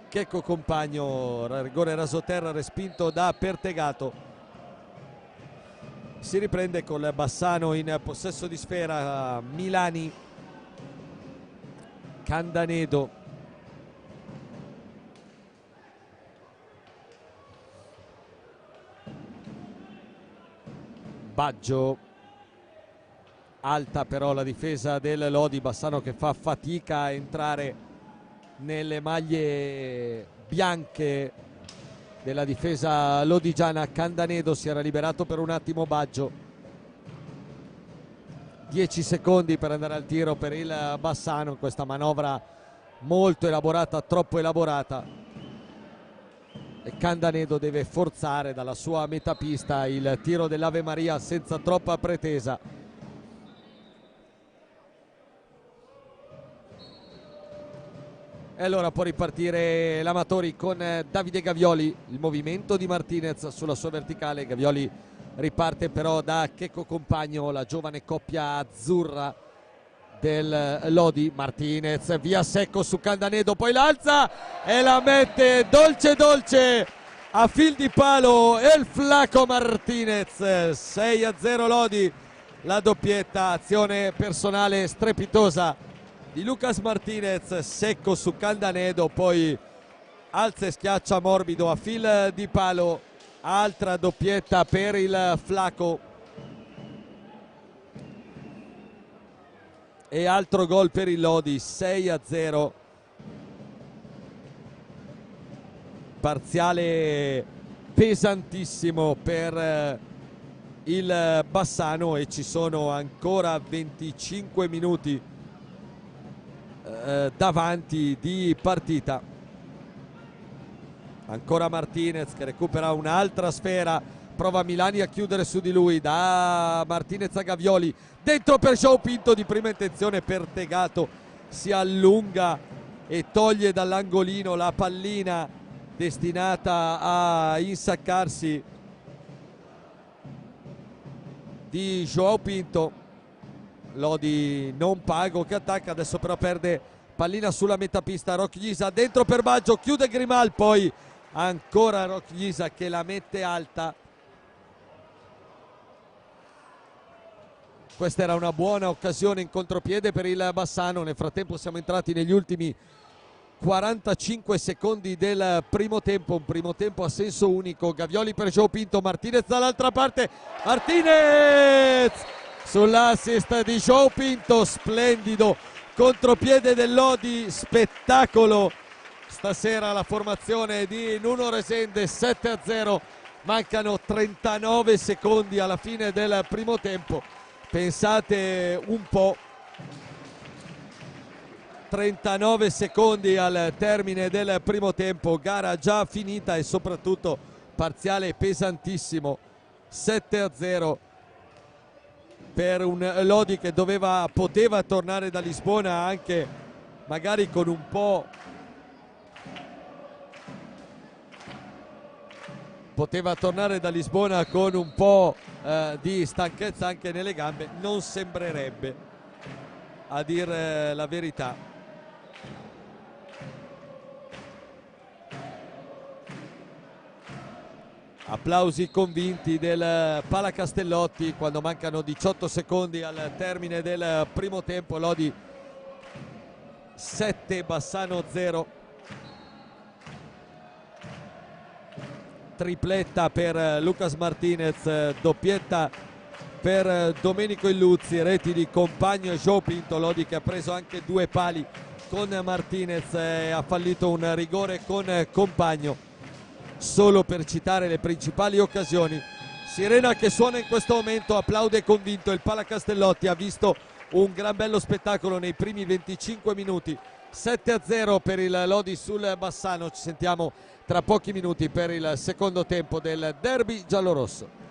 Checco Compagno, rigore rasoterra respinto da Pertegato. Si riprende col Bassano in possesso di sfera. Milani, Candanedo, Baggio, alta però la difesa del Lodi. Bassano che fa fatica a entrare nelle maglie bianche della difesa lodigiana. Candanedo, si era liberato per un attimo Baggio. 10 secondi per andare al tiro per il Bassano, questa manovra molto elaborata, troppo elaborata, e Candanedo deve forzare dalla sua metapista il tiro dell'Ave Maria senza troppa pretesa. E allora può ripartire l'Amatori con Davide Gavioli, il movimento di Martinez sulla sua verticale. Gavioli riparte però da Checco Compagno, la giovane coppia azzurra del Lodi. Martinez via secco su Candanedo, poi l'alza e la mette dolce dolce a fil di palo El Flaco Martinez. 6-0 Lodi, la doppietta, azione personale strepitosa di Lucas Martinez, secco su Candanedo, poi alza e schiaccia morbido a fil di palo. Altra doppietta per il Flaco e altro gol per il Lodi. 6-0, parziale pesantissimo per il Bassano, e ci sono ancora 25 minuti davanti di partita. Ancora Martinez che recupera un'altra sfera, prova Milani a chiudere su di lui, da Martinez a Gavioli, dentro per João Pinto di prima intenzione, per Tegato, si allunga e toglie dall'angolino la pallina destinata a insaccarsi di João Pinto. Lodi non pago che attacca, adesso però perde pallina sulla metapista. Rocchiisa dentro per Baggio, chiude Grimal, poi ancora Rocchiisa che la mette alta. Questa era una buona occasione in contropiede per il Bassano. Nel frattempo siamo entrati negli ultimi 45 secondi del primo tempo, un primo tempo a senso unico. Gavioli per João Pinto, Martinez dall'altra parte, Martinez sull'assist di João Pinto, splendido contropiede del Lodi, spettacolo stasera la formazione di Nuno Resende. 7-0, mancano 39 secondi alla fine del primo tempo, pensate un po', 39 secondi al termine del primo tempo, gara già finita e soprattutto parziale pesantissimo. 7-0 per un Lodi che poteva tornare da Lisbona anche magari con un po', di stanchezza anche nelle gambe, non sembrerebbe, a dire la verità. Applausi convinti del Palacastellotti quando mancano 18 secondi al termine del primo tempo. Lodi 7, Bassano 0. Tripletta per Lucas Martinez, doppietta per Domenico Illuzzi, reti di Compagno e João Pinto. Lodi che ha preso anche 2 pali con Martinez e ha fallito un rigore con Compagno. Solo per citare le principali occasioni. Sirena che suona in questo momento, applaude convinto il Palacastellotti, ha visto un gran bello spettacolo nei primi 25 minuti. 7-0 per il Lodi sul Bassano. Ci sentiamo tra pochi minuti per il secondo tempo del derby giallorosso.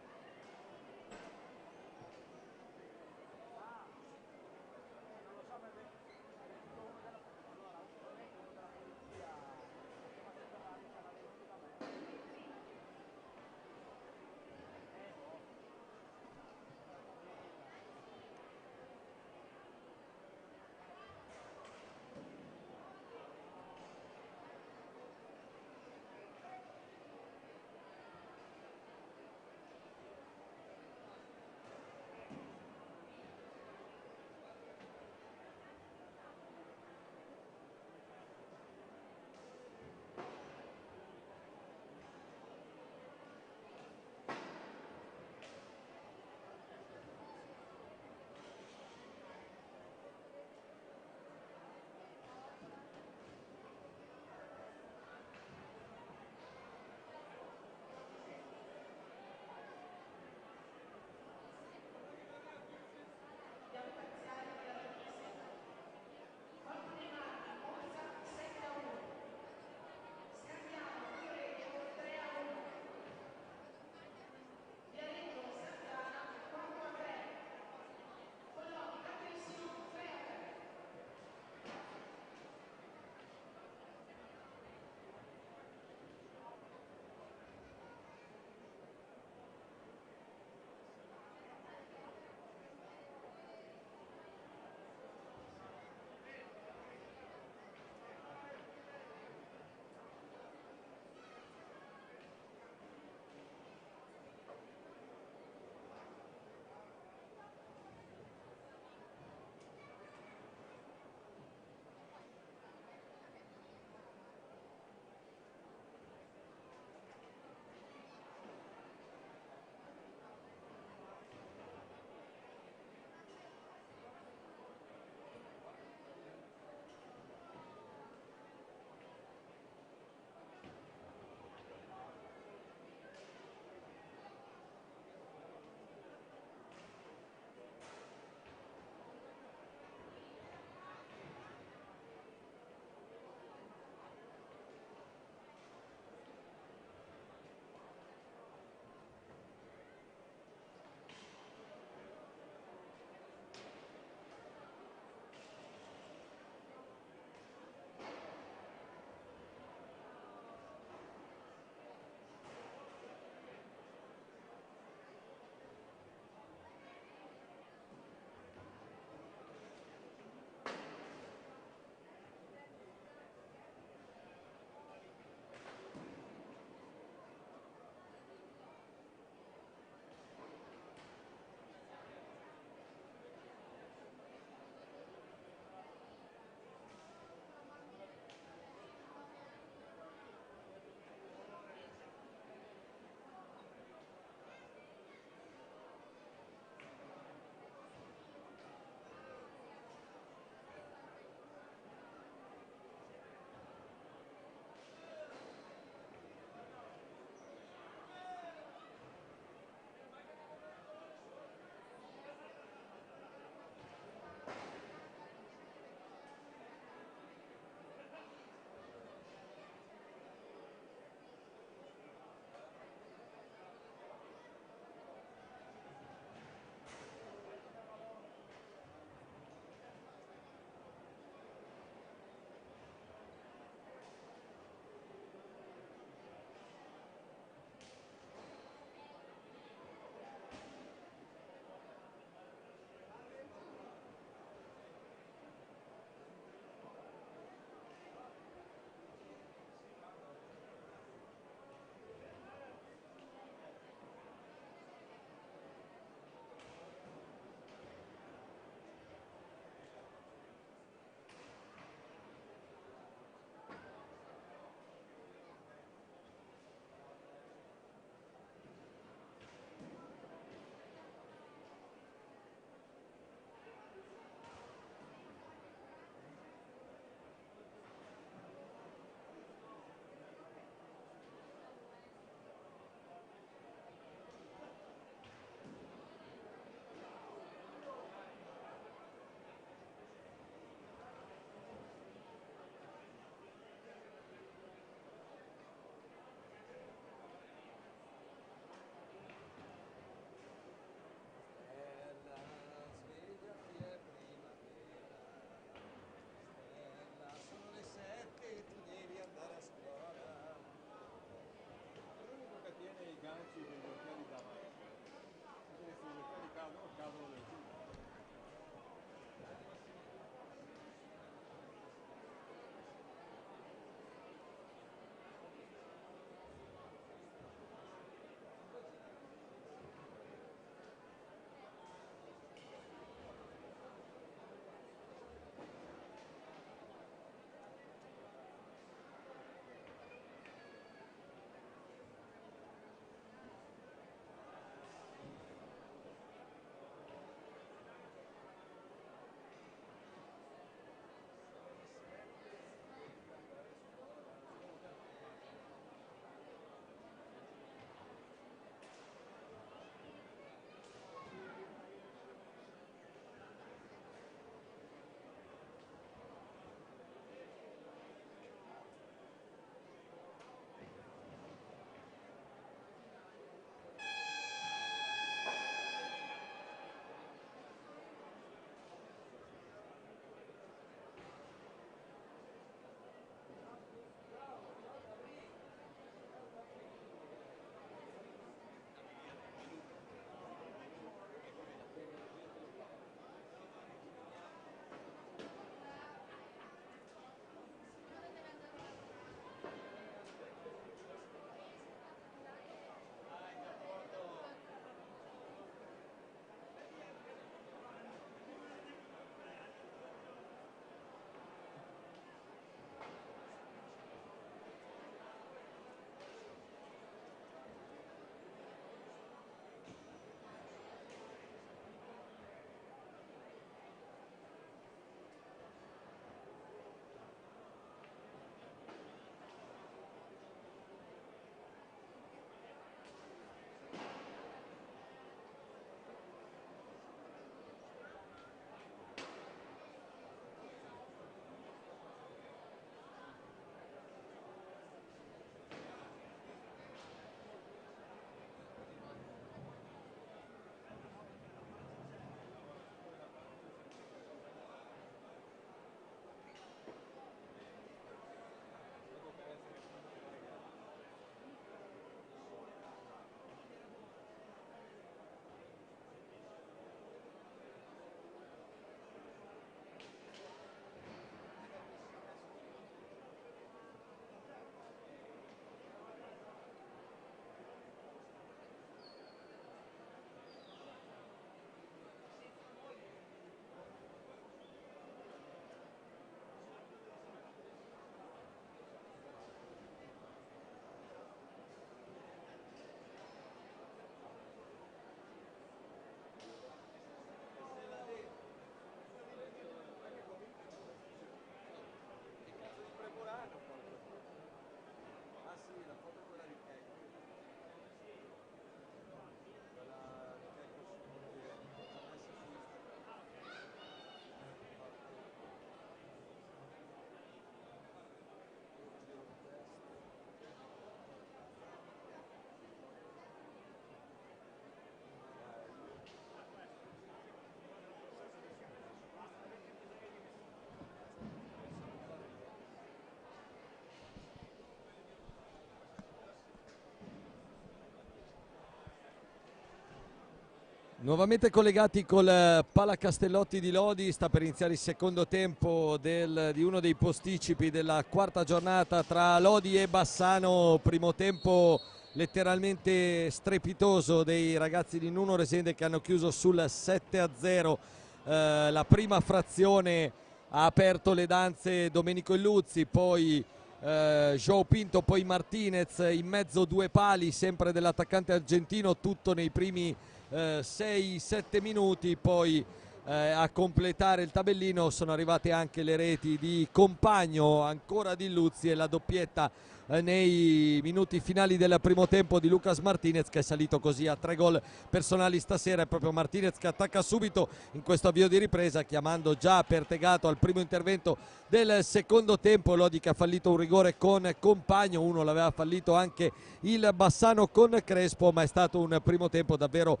Nuovamente collegati col Palacastellotti di Lodi, sta per iniziare il secondo tempo di uno dei posticipi della quarta giornata tra Lodi e Bassano. Primo tempo letteralmente strepitoso dei ragazzi di Nuno Resende che hanno chiuso sul 7-0. La prima frazione ha aperto le danze Domenico Illuzzi, poi João Pinto, poi Martinez, in mezzo due pali sempre dell'attaccante argentino, tutto nei primi 6-7 minuti. Poi a completare il tabellino sono arrivate anche le reti di Compagno, ancora di Illuzzi, e la doppietta nei minuti finali del primo tempo di Lucas Martinez, che è salito così a 3 gol personali stasera. È proprio Martinez che attacca subito in questo avvio di ripresa, chiamando già Pertegato al primo intervento del secondo tempo. Lodi che ha fallito un rigore con Compagno, uno l'aveva fallito anche il Bassano con Crespo, ma è stato un primo tempo davvero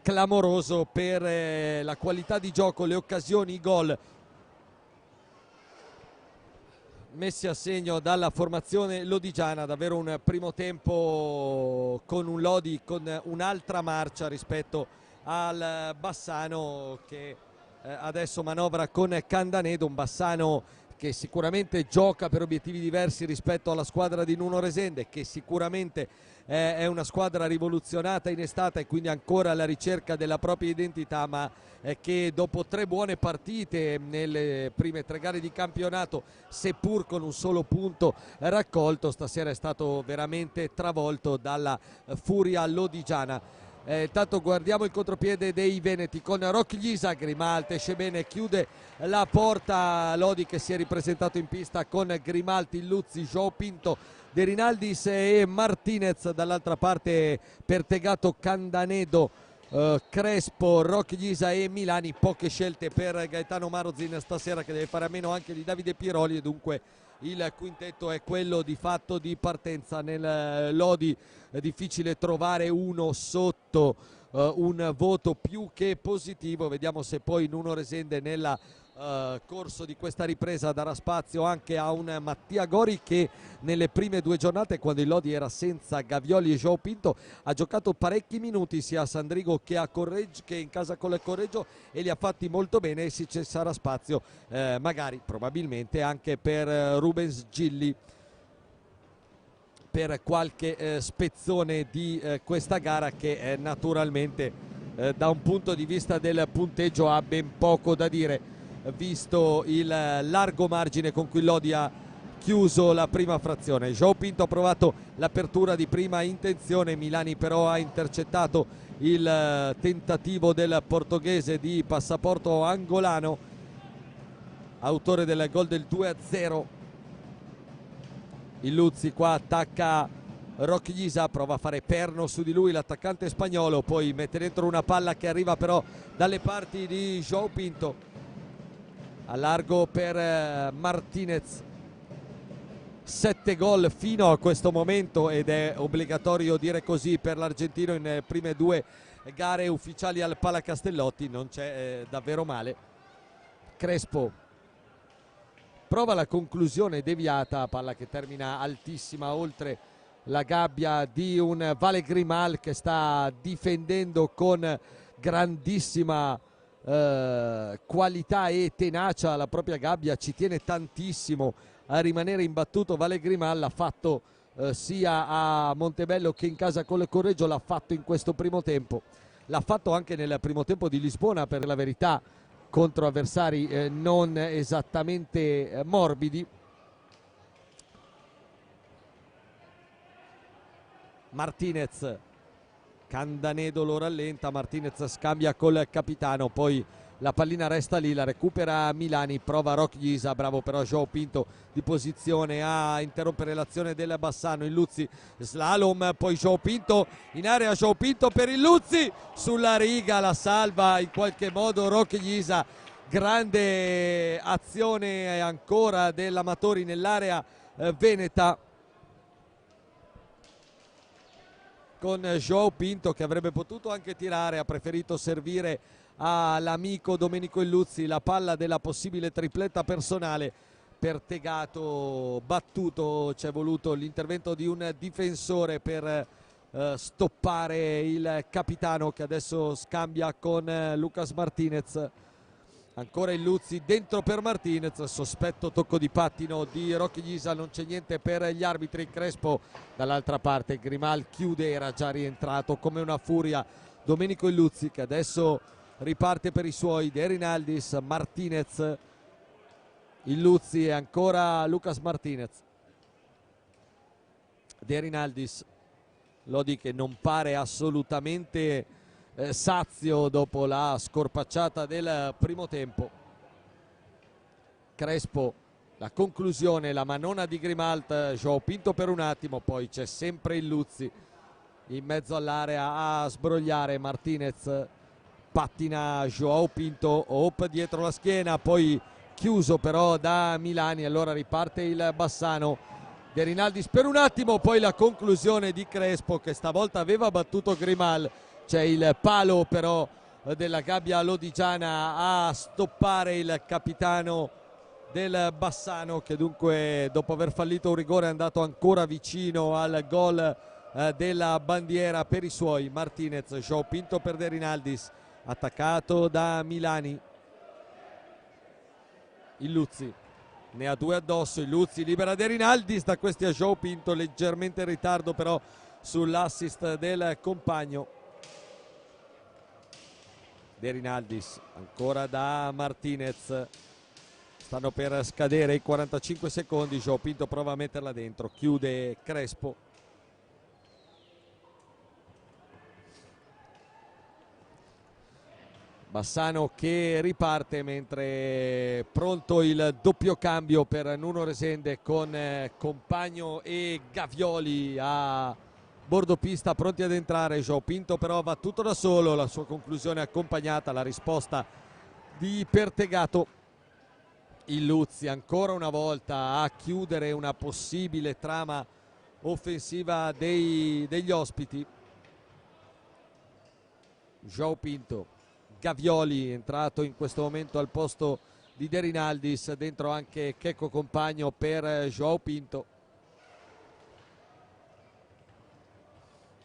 clamoroso per la qualità di gioco, le occasioni, i gol messi a segno dalla formazione lodigiana. Davvero un primo tempo con un Lodi con un'altra marcia rispetto al Bassano, che adesso manovra con Candanedo, un Bassano che sicuramente gioca per obiettivi diversi rispetto alla squadra di Nuno Resende, che sicuramente è una squadra rivoluzionata in estate e quindi ancora alla ricerca della propria identità, ma che dopo 3 buone partite nelle prime 3 gare di campionato, seppur con un solo punto raccolto, stasera è stato veramente travolto dalla furia lodigiana. Intanto guardiamo il contropiede dei veneti con Rocchiglisa, Grimalti esce bene, chiude la porta. Lodi che si è ripresentato in pista con Grimalti, Illuzzi, João Pinto, De Rinaldis e Martinez. Dall'altra parte Pertegato, Candanedo, Crespo, Rocchiglisa e Milani. Poche scelte per Gaetano Marozin stasera, che deve fare a meno anche di Davide Piroli, e dunque il quintetto è quello di fatto di partenza. Nel Lodi è difficile trovare uno sotto un voto più che positivo. Vediamo se poi Nuno Resende nel corso di questa ripresa darà spazio anche a un Mattia Gori, che nelle prime 2 giornate, quando il Lodi era senza Gavioli e João Pinto, ha giocato parecchi minuti sia a Sandrigo che a Correggio, che in casa con il Correggio, e li ha fatti molto bene. E ci sarà spazio magari, probabilmente anche per Rubens Gilli per qualche spezzone di questa gara, che naturalmente da un punto di vista del punteggio ha ben poco da dire, visto il largo margine con cui Lodi ha chiuso la prima frazione. João Pinto ha provato l'apertura di prima intenzione, Milani però ha intercettato il tentativo del portoghese di passaporto angolano, autore del gol del 2-0. Illuzzi qua attacca Rocchiglisa, prova a fare perno su di lui l'attaccante spagnolo, poi mette dentro una palla che arriva però dalle parti di João Pinto, a largo per Martinez. 7 gol fino a questo momento, ed è obbligatorio dire così per l'argentino in prime 2 gare ufficiali al Palacastellotti. Non c'è davvero male. Crespo prova la conclusione deviata, palla che termina altissima oltre la gabbia di un Vale Grimal, che sta difendendo con grandissima qualità e tenacia la propria gabbia. Ci tiene tantissimo a rimanere imbattuto Vale Grimal, l'ha fatto sia a Montebello che in casa con il Correggio, l'ha fatto in questo primo tempo, l'ha fatto anche nel primo tempo di Lisbona, per la verità, contro avversari non esattamente morbidi. Martinez, Candanedo lo rallenta, Martinez scambia col capitano, poi la pallina resta lì, la recupera Milani, prova Rocchiglisa, bravo però João Pinto di posizione a interrompere l'azione del Bassano. Illuzzi, slalom, poi João Pinto in area, João Pinto per Illuzzi, sulla riga la salva in qualche modo Rocchiglisa. Grande azione ancora dell'Amatori nell'area veneta, con João Pinto che avrebbe potuto anche tirare, ha preferito servire all'amico Domenico Illuzzi la palla della possibile tripletta personale. Pertegato battuto, c'è voluto l'intervento di un difensore per stoppare il capitano, che adesso scambia con Lucas Martinez. Ancora il Luzzi dentro per Martinez, sospetto tocco di pattino di Rocky Ghisa, non c'è niente per gli arbitri. Crespo dall'altra parte, Grimal chiude, era già rientrato come una furia Domenico Illuzzi, che adesso riparte per i suoi. De Rinaldis, Martinez, Illuzzi e ancora Lucas Martinez. De Rinaldis, Lodi che non pare assolutamente sazio dopo la scorpacciata del primo tempo. Crespo, la conclusione, la manona di Grimalt, Joao Pinto per un attimo, poi c'è sempre il Luzzi in mezzo all'area a sbrogliare. Martinez pattina Joao Pinto, Hope dietro la schiena, poi chiuso però da Milani, allora riparte il Bassano. De Rinaldis per un attimo, poi la conclusione di Crespo, che stavolta aveva battuto Grimal. C'è il palo però della gabbia lodigiana a stoppare il capitano del Bassano, che dunque dopo aver fallito un rigore è andato ancora vicino al gol della bandiera per i suoi. Martinez, Joao Pinto per De Rinaldis, attaccato da Milani. Il Luzzi ne ha due addosso, il Luzzi libera De Rinaldis, da questi a Joao Pinto, leggermente in ritardo però sull'assist del compagno. De Rinaldis ancora da Martinez, stanno per scadere i 45 secondi, Joao Pinto prova a metterla dentro, chiude Crespo. Bassano che riparte, mentre pronto il doppio cambio per Nuno Resende con Compagno e Gavioli a bordo pista pronti ad entrare. Joao Pinto però va tutto da solo, la sua conclusione accompagnata alla risposta di Pertegato. Il Luzzi ancora una volta a chiudere una possibile trama offensiva degli ospiti. Joao Pinto, Gavioli entrato in questo momento al posto di De Rinaldis, dentro anche Checco Compagno per Joao Pinto.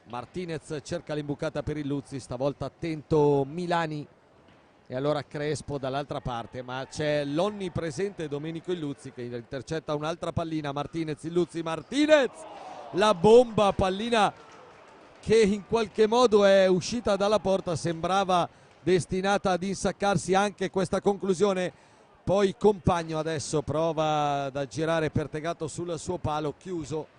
Martinez cerca l'imbucata per il Luzzi, stavolta attento Milani e allora Crespo dall'altra parte, ma c'è l'onnipresente Domenico Illuzzi che intercetta un'altra pallina. Martinez, Illuzzi, Martinez, la bomba, pallina che in qualche modo è uscita dalla porta, sembrava destinata ad insaccarsi anche questa conclusione. Poi Compagno adesso prova ad aggirare Pertegato sul suo palo, chiuso.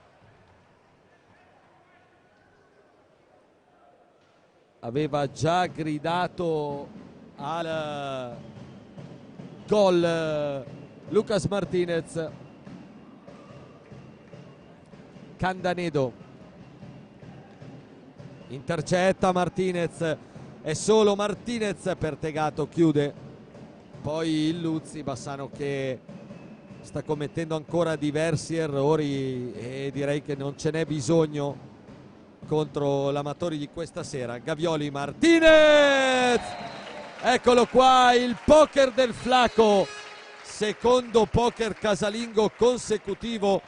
Aveva già gridato al gol Lucas Martinez. Candanedo intercetta Martinez, è solo Martinez, Pertegato chiude. Poi il Luzzi, Bassano che sta commettendo ancora diversi errori e direi che non ce n'è bisogno contro l'Amatori di questa sera. Gavioli, Martinez, eccolo qua il poker del Flaco, secondo poker casalingo consecutivo.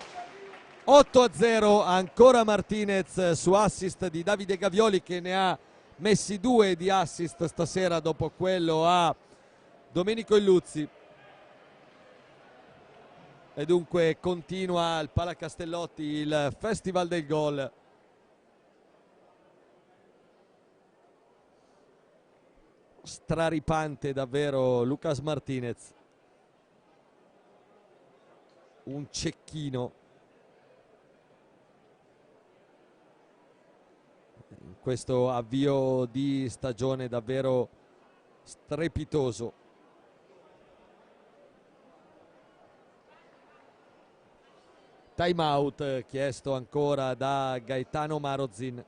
8-0, ancora Martinez su assist di Davide Gavioli, che ne ha messi 2 di assist stasera dopo quello a Domenico Illuzzi. E dunque continua al Palacastellotti il Festival del Gol. Straripante davvero Lucas Martinez, un cecchino in questo avvio di stagione davvero strepitoso. Time out chiesto ancora da Gaetano Marozin.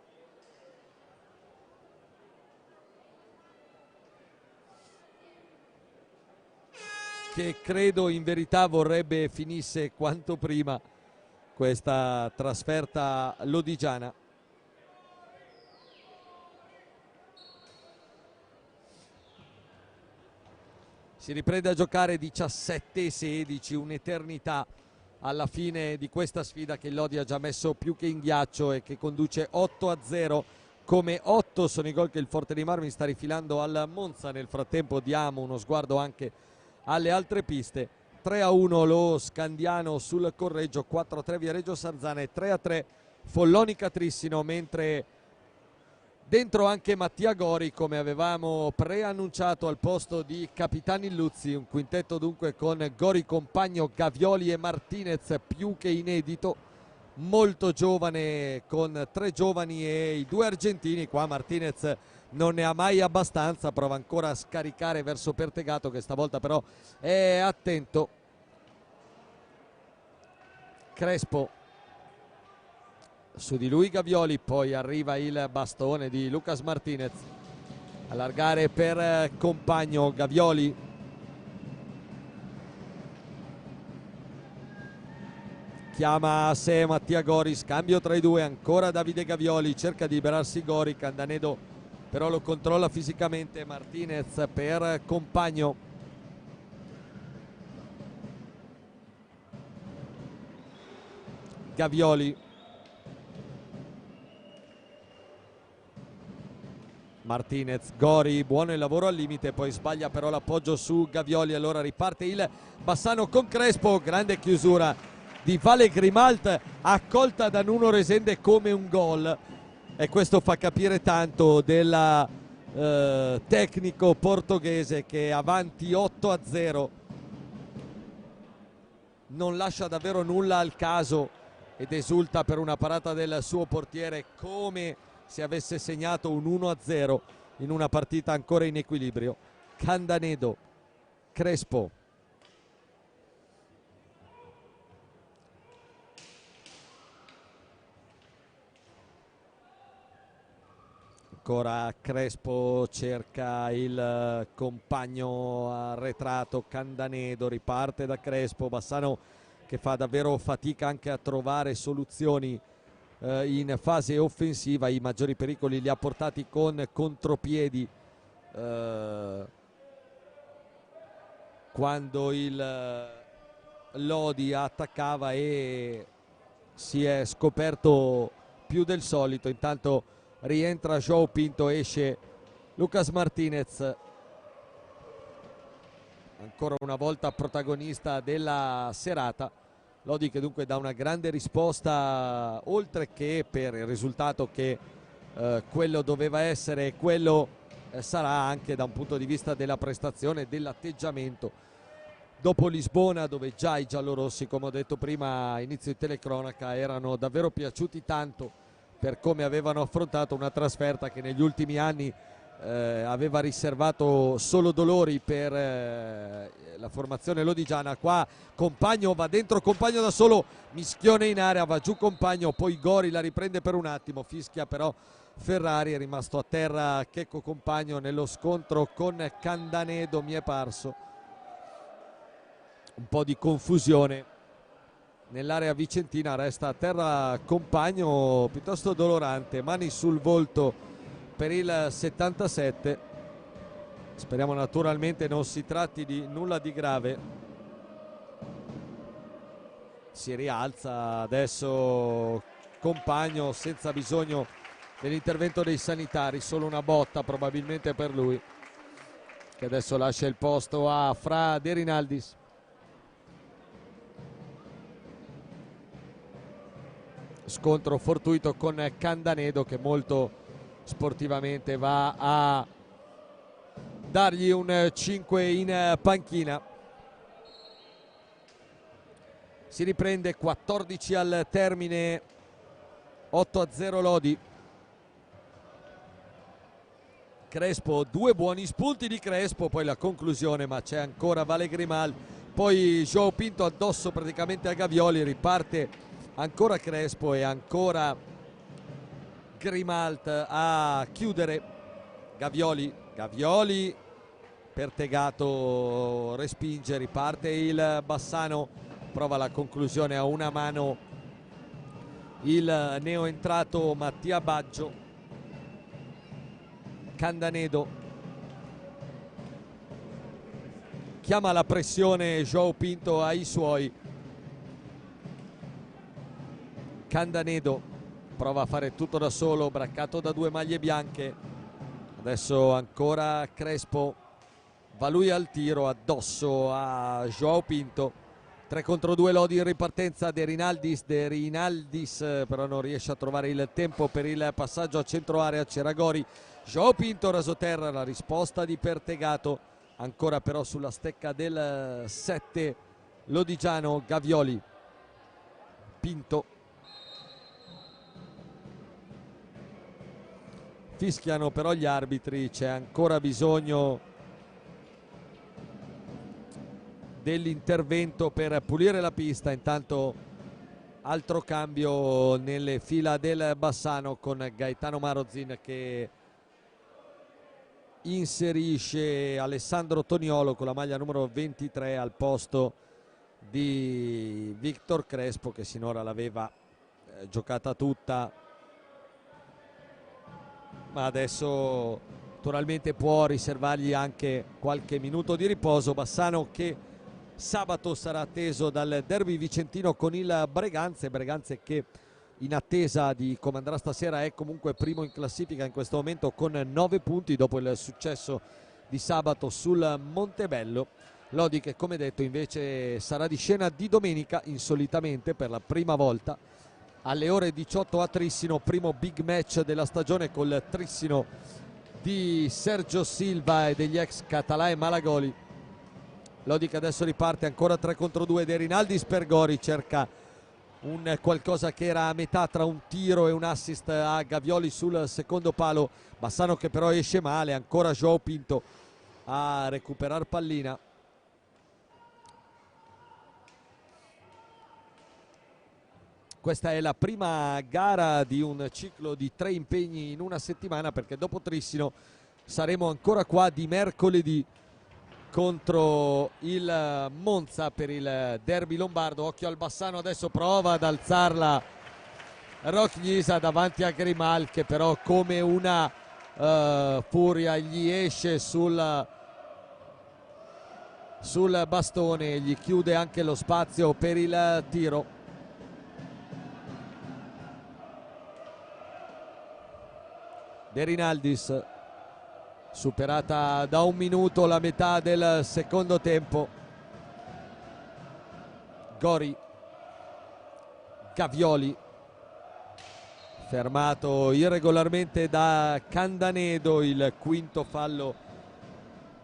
Che credo in verità vorrebbe finisse quanto prima questa trasferta lodigiana. Si riprende a giocare 17-16, un'eternità alla fine di questa sfida che il Lodi ha già messo più che in ghiaccio e che conduce 8-0. Come 8 sono i gol che il Forte dei Marmi sta rifilando al Monza. Nel frattempo diamo uno sguardo anche alle altre piste. 3-1 lo Scandiano sul Correggio, 4-3 Viareggio Sarzana e 3-3 Folloni Catrissino, mentre dentro anche Mattia Gori, come avevamo preannunciato al posto di Capitani Illuzzi. Un quintetto dunque con Gori compagno, Gavioli e Martinez, più che inedito, molto giovane, con 3 giovani e i 2 argentini. Qua Martinez non ne ha mai abbastanza, prova ancora a scaricare verso Pertegato, che stavolta però è attento. Crespo, su di lui Gavioli, poi arriva il bastone di Lucas Martinez, allargare per compagno. Gavioli, chiama a sé Mattia Gori, scambio tra i due, ancora Davide Gavioli, cerca di liberarsi Gori, Candanedo però lo controlla fisicamente. Martinez per compagno, Gavioli, Martinez, Gori, buono il lavoro al limite, poi sbaglia però l'appoggio su Gavioli, allora riparte il Bassano con Crespo, grande chiusura di Vale Grimalt, accolta da Nuno Resende come un gol, e questo fa capire tanto del tecnico portoghese, che avanti 8-0 non lascia davvero nulla al caso ed esulta per una parata del suo portiere, come se avesse segnato un 1-0 in una partita ancora in equilibrio. Candanedo, Crespo, ancora Crespo, cerca il compagno arretrato Candanedo, riparte da Crespo, Bassano che fa davvero fatica anche a trovare soluzioni in fase offensiva. I maggiori pericoli li ha portati con contropiedi quando il Lodi attaccava, e si è scoperto più del solito. Intanto rientra João Pinto, esce Lucas Martinez, ancora una volta protagonista della serata. Lodi che dunque dà una grande risposta, oltre che per il risultato che quello doveva essere e quello sarà, anche da un punto di vista della prestazione e dell'atteggiamento. Dopo Lisbona, dove già i giallorossi, come ho detto prima a inizio di telecronaca, erano davvero piaciuti tanto per come avevano affrontato una trasferta che negli ultimi anni aveva riservato solo dolori per la formazione lodigiana. Qua compagno va dentro, compagno da solo, mischione in area, va giù compagno, poi Gori la riprende per un attimo, fischia però Ferrari, è rimasto a terra Checco Compagno nello scontro con Candanedo, mi è parso. Un po' di confusione nell'area vicentina, resta a terra Compagno, piuttosto dolorante, mani sul volto per il 77. Speriamo naturalmente non si tratti di nulla di grave. Si rialza adesso Compagno senza bisogno dell'intervento dei sanitari, solo una botta probabilmente per lui, che adesso lascia il posto a Fra De Rinaldis. Scontro fortuito con Candanedo, che molto sportivamente va a dargli un 5 in panchina. Si riprende, 14 al termine, 8-0 Lodi. Crespo, 2 buoni spunti di Crespo, poi la conclusione, ma c'è ancora Vale Grimal, poi João Pinto addosso praticamente a Gavioli, riparte ancora Crespo e ancora Grimalt a chiudere. Gavioli, Pertegato respinge, riparte il Bassano, prova la conclusione a una mano il neoentrato Mattia Baggio. Candanedo chiama la pressione João Pinto ai suoi, Candanedo prova a fare tutto da solo, braccato da due maglie bianche. Adesso ancora Crespo, va lui al tiro addosso a Joao Pinto. 3 contro 2 Lodi in ripartenza. De Rinaldis però non riesce a trovare il tempo per il passaggio a centro area. C'era Gori, Joao Pinto rasoterra, la risposta di Pertegato, ancora però sulla stecca del 7 lodigiano. Gavioli, Pinto, fischiano però gli arbitri, c'è ancora bisogno dell'intervento per pulire la pista. Intanto altro cambio nelle fila del Bassano con Gaetano Marozin che inserisce Alessandro Toniolo con la maglia numero 23 al posto di Victor Crespo, che sinora l'aveva giocata tutta, ma adesso naturalmente può riservargli anche qualche minuto di riposo. Bassano che sabato sarà atteso dal derby vicentino con il Breganze che in attesa di come andrà stasera è comunque primo in classifica in questo momento con 9 punti dopo il successo di sabato sul Montebello. Lodi che, come detto, invece sarà di scena di domenica insolitamente per la prima volta alle ore 18 a Trissino, primo big match della stagione col Trissino di Sergio Silva e degli ex Català e Malagoli. Lodi che adesso riparte ancora 3 contro 2. De Rinaldis per Gori, cerca un qualcosa che era a metà tra un tiro e un assist a Gavioli sul secondo palo. Bassano che però esce male, ancora Joao Pinto a recuperare pallina. Questa è la prima gara di un ciclo di 3 impegni in una settimana, perché dopo Trissino saremo ancora qua di mercoledì contro il Monza per il derby lombardo. Occhio al Bassano, adesso prova ad alzarla Rock davanti a Grimal, che però come una furia gli esce sul bastone, gli chiude anche lo spazio per il tiro. De Rinaldis, superata da un minuto la metà del secondo tempo. Gori, Gavioli, fermato irregolarmente da Candanedo, il quinto fallo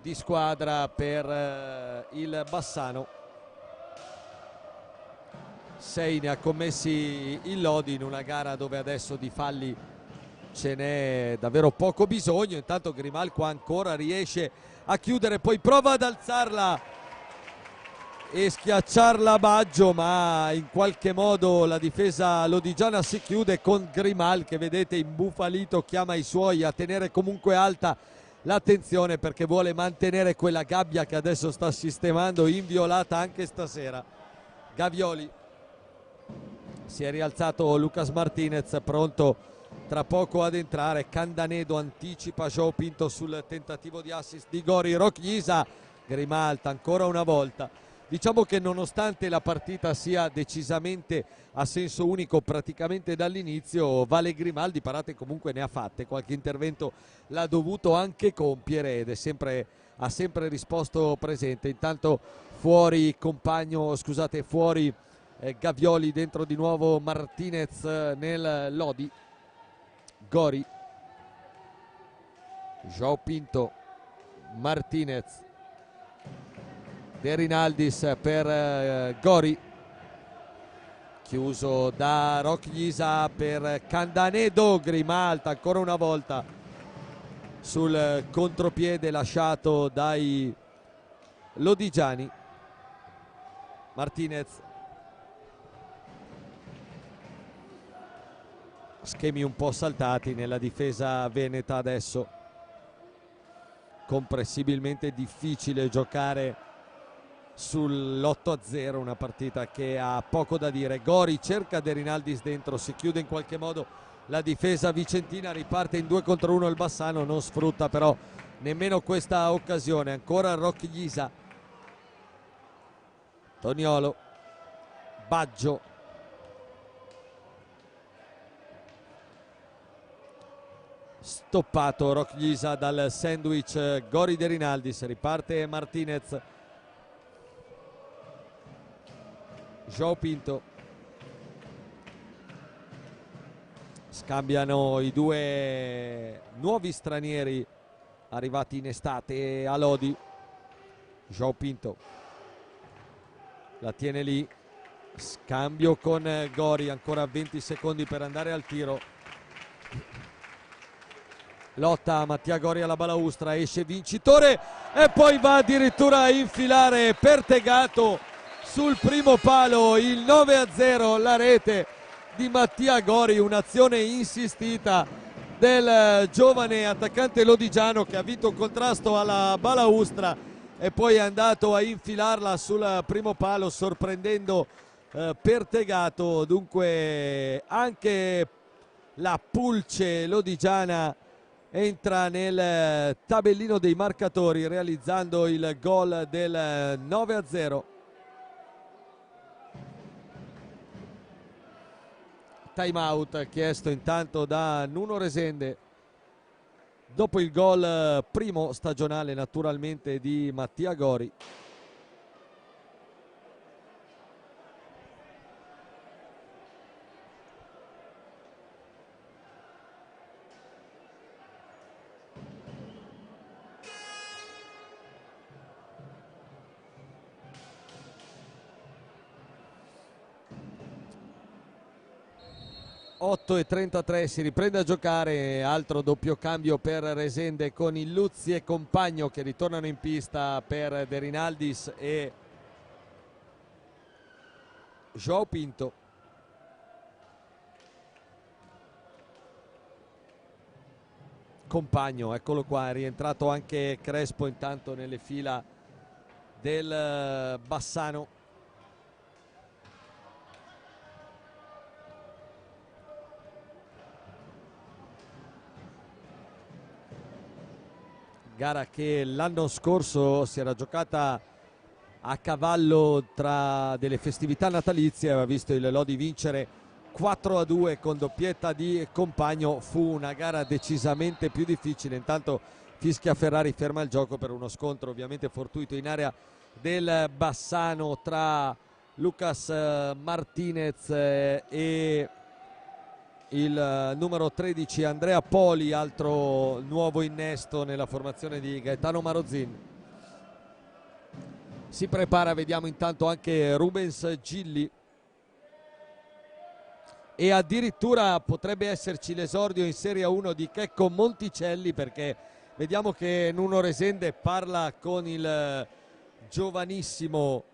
di squadra per il Bassano. 6 ne ha commessi il Lodi in una gara dove adesso di falli ce n'è davvero poco bisogno. Intanto Grimal qua ancora riesce a chiudere, poi prova ad alzarla e schiacciarla a Baggio, ma in qualche modo la difesa lodigiana si chiude con Grimal che, vedete, imbufalito chiama i suoi a tenere comunque alta l'attenzione, perché vuole mantenere quella gabbia che adesso sta sistemando inviolata anche stasera. Gavioli, si è rialzato Lucas Martinez, pronto tra poco ad entrare. Candanedo anticipa Joao Pinto sul tentativo di assist di Gori. Rock Grimalta ancora una volta. Diciamo che nonostante la partita sia decisamente a senso unico praticamente dall'inizio, Vale Grimaldi parate comunque ne ha fatte, qualche intervento l'ha dovuto anche compiere ed ha sempre risposto presente. Intanto fuori Gavioli, dentro di nuovo Martinez nel Lodi. Gori, Joao Pinto, Martinez, De Rinaldis per Gori, chiuso da Rock per Candanedo. Grimalta ancora una volta sul contropiede lasciato dai lodigiani. Martinez, schemi un po' saltati nella difesa veneta adesso, comprensibilmente difficile giocare sull'8-0, una partita che ha poco da dire. Gori cerca De Rinaldis dentro, si chiude in qualche modo la difesa vicentina, riparte in 2 contro 1 il Bassano, non sfrutta però nemmeno questa occasione. Ancora Rock Ghisa, Toniolo, Baggio, toppato Rochlisa dal sandwich Gori De Rinaldis. Riparte Martinez, João Pinto, scambiano i due nuovi stranieri arrivati in estate a Lodi. João Pinto la tiene lì, scambio con Gori, ancora 20 secondi per andare al tiro. Lotta Mattia Gori alla balaustra, esce vincitore e poi va addirittura a infilare Pertegato sul primo palo, il 9-0, la rete di Mattia Gori, un'azione insistita del giovane attaccante lodigiano che ha vinto un contrasto alla balaustra e poi è andato a infilarla sul primo palo sorprendendo Pertegato. Dunque anche la pulce lodigiana entra nel tabellino dei marcatori realizzando il gol del 9-0. Time out chiesto intanto da Nuno Resende dopo il gol primo stagionale naturalmente di Mattia Gori. (8:33) si riprende a giocare, altro doppio cambio per Resende con Illuzzi e Compagno che ritornano in pista per De Rinaldis e João Pinto. Compagno, eccolo qua, è rientrato anche Crespo intanto nelle fila del Bassano. Gara che l'anno scorso si era giocata a cavallo tra delle festività natalizie, aveva visto il Lodi vincere 4-2 con doppietta di Compagno. Fu una gara decisamente più difficile, intanto fischia Ferrari, ferma il gioco per uno scontro ovviamente fortuito in area del Bassano tra Lucas Martinez e il numero 13 Andrea Poli, altro nuovo innesto nella formazione di Gaetano Marozzin. Si prepara, vediamo intanto anche Rubens Gilli e addirittura potrebbe esserci l'esordio in Serie 1 di Checco Monticelli, perché vediamo che Nuno Resende parla con il giovanissimo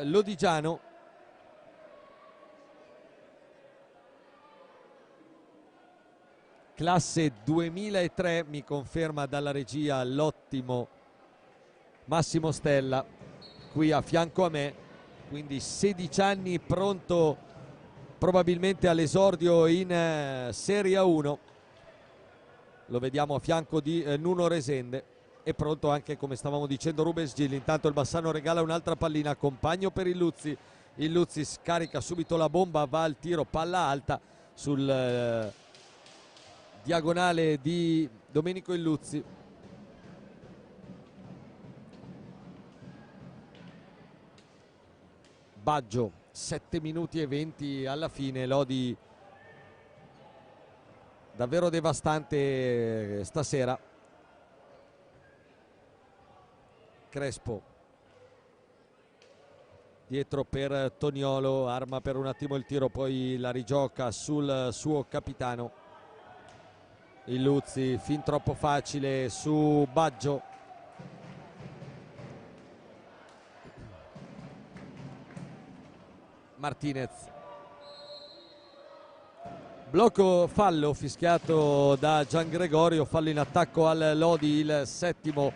lodigiano. Classe 2003, mi conferma dalla regia l'ottimo Massimo Stella qui a fianco a me, quindi 16 anni, pronto probabilmente all'esordio in Serie 1. Lo vediamo a fianco di Nuno Resende e pronto anche, come stavamo dicendo, Rubens Gilli. Intanto il Bassano regala un'altra pallina, Compagno per Illuzzi, Illuzzi scarica subito la bomba, va al tiro, palla alta sul diagonale di Domenico Illuzzi. Baggio, 7 minuti e 20 alla fine. Lodi davvero devastante stasera. Crespo dietro per Toniolo, arma per un attimo il tiro, poi la rigioca sul suo capitano. Illuzzi, fin troppo facile su Baggio. Martinez, blocco, fallo fischiato da Gian Gregorio, fallo in attacco al Lodi, il settimo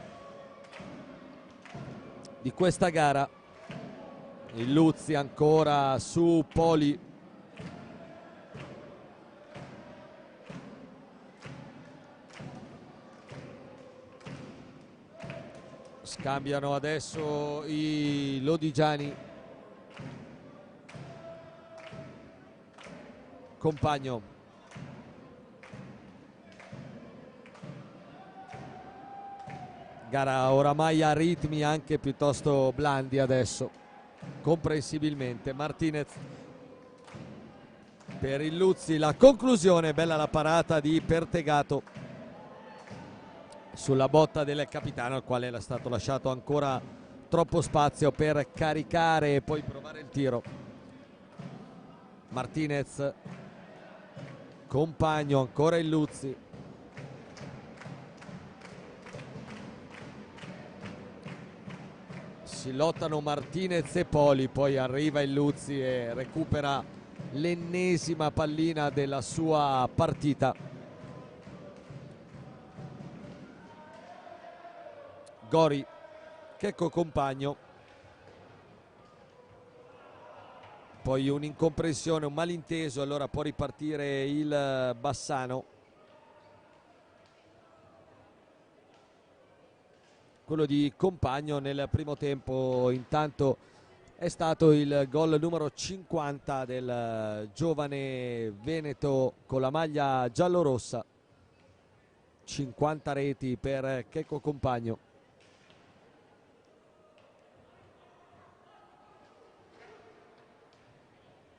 di questa gara. Illuzzi ancora su Poli, scambiano adesso i lodigiani. Compagno, Gara oramai a ritmi anche piuttosto blandi adesso, comprensibilmente. Martinez per il Luzzi, la conclusione, bella la parata di Pertegato sulla botta del capitano, al quale era stato lasciato ancora troppo spazio per caricare e poi provare il tiro. Martinez, Compagno, ancora il Luzzi. Si lottano Martinez e Poli, poi arriva il Luzzi e recupera l'ennesima pallina della sua partita. Gori, Checco Compagno, poi un'incomprensione, un malinteso, allora può ripartire il Bassano. Quello di Compagno nel primo tempo intanto è stato il gol numero 50 del giovane veneto con la maglia giallorossa. 50 reti per Checco Compagno.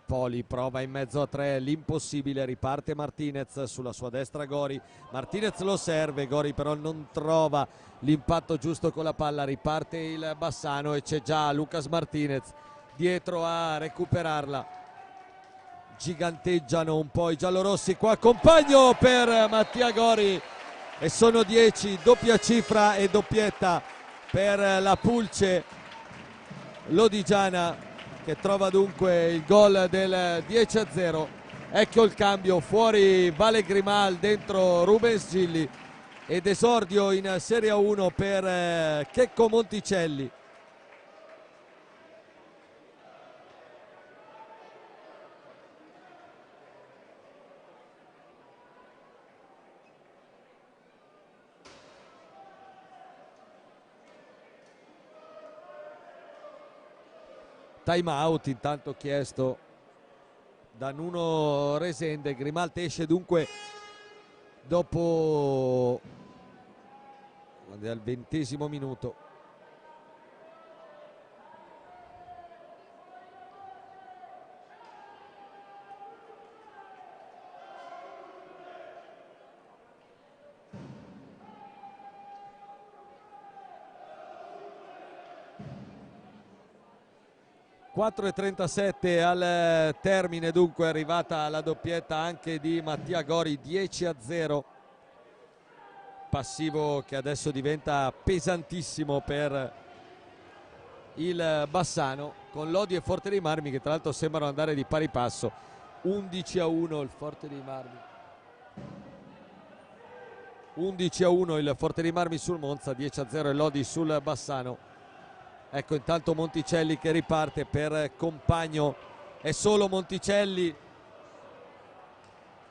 Poli prova in mezzo a tre l'impossibile, riparte Martinez, sulla sua destra Gori. Martinez lo serve, Gori però non trova l'impatto giusto con la palla, riparte il Bassano e c'è già Lucas Martinez dietro a recuperarla. Giganteggiano un po' i giallorossi, qua Compagno per Mattia Gori e sono 10, doppia cifra e doppietta per la Pulce lodigiana, che trova dunque il gol del 10-0. Ecco il cambio, fuori Vale Grimal, dentro Rubens Gilli ed esordio in Serie 1 per Checco Monticelli. Time out intanto chiesto da Nuno Resende. Grimalt esce dunque dopo al 20° minuto. (4:37) al termine, dunque è arrivata la doppietta anche di Mattia Gori, 10-0. Passivo che adesso diventa pesantissimo per il Bassano, con Lodi e Forte dei Marmi che tra l'altro sembrano andare di pari passo. 11-1 il Forte dei Marmi. 11-1 il Forte dei Marmi sul Monza, 10-0 il Lodi sul Bassano. Ecco intanto Monticelli che riparte per Compagno, è solo Monticelli.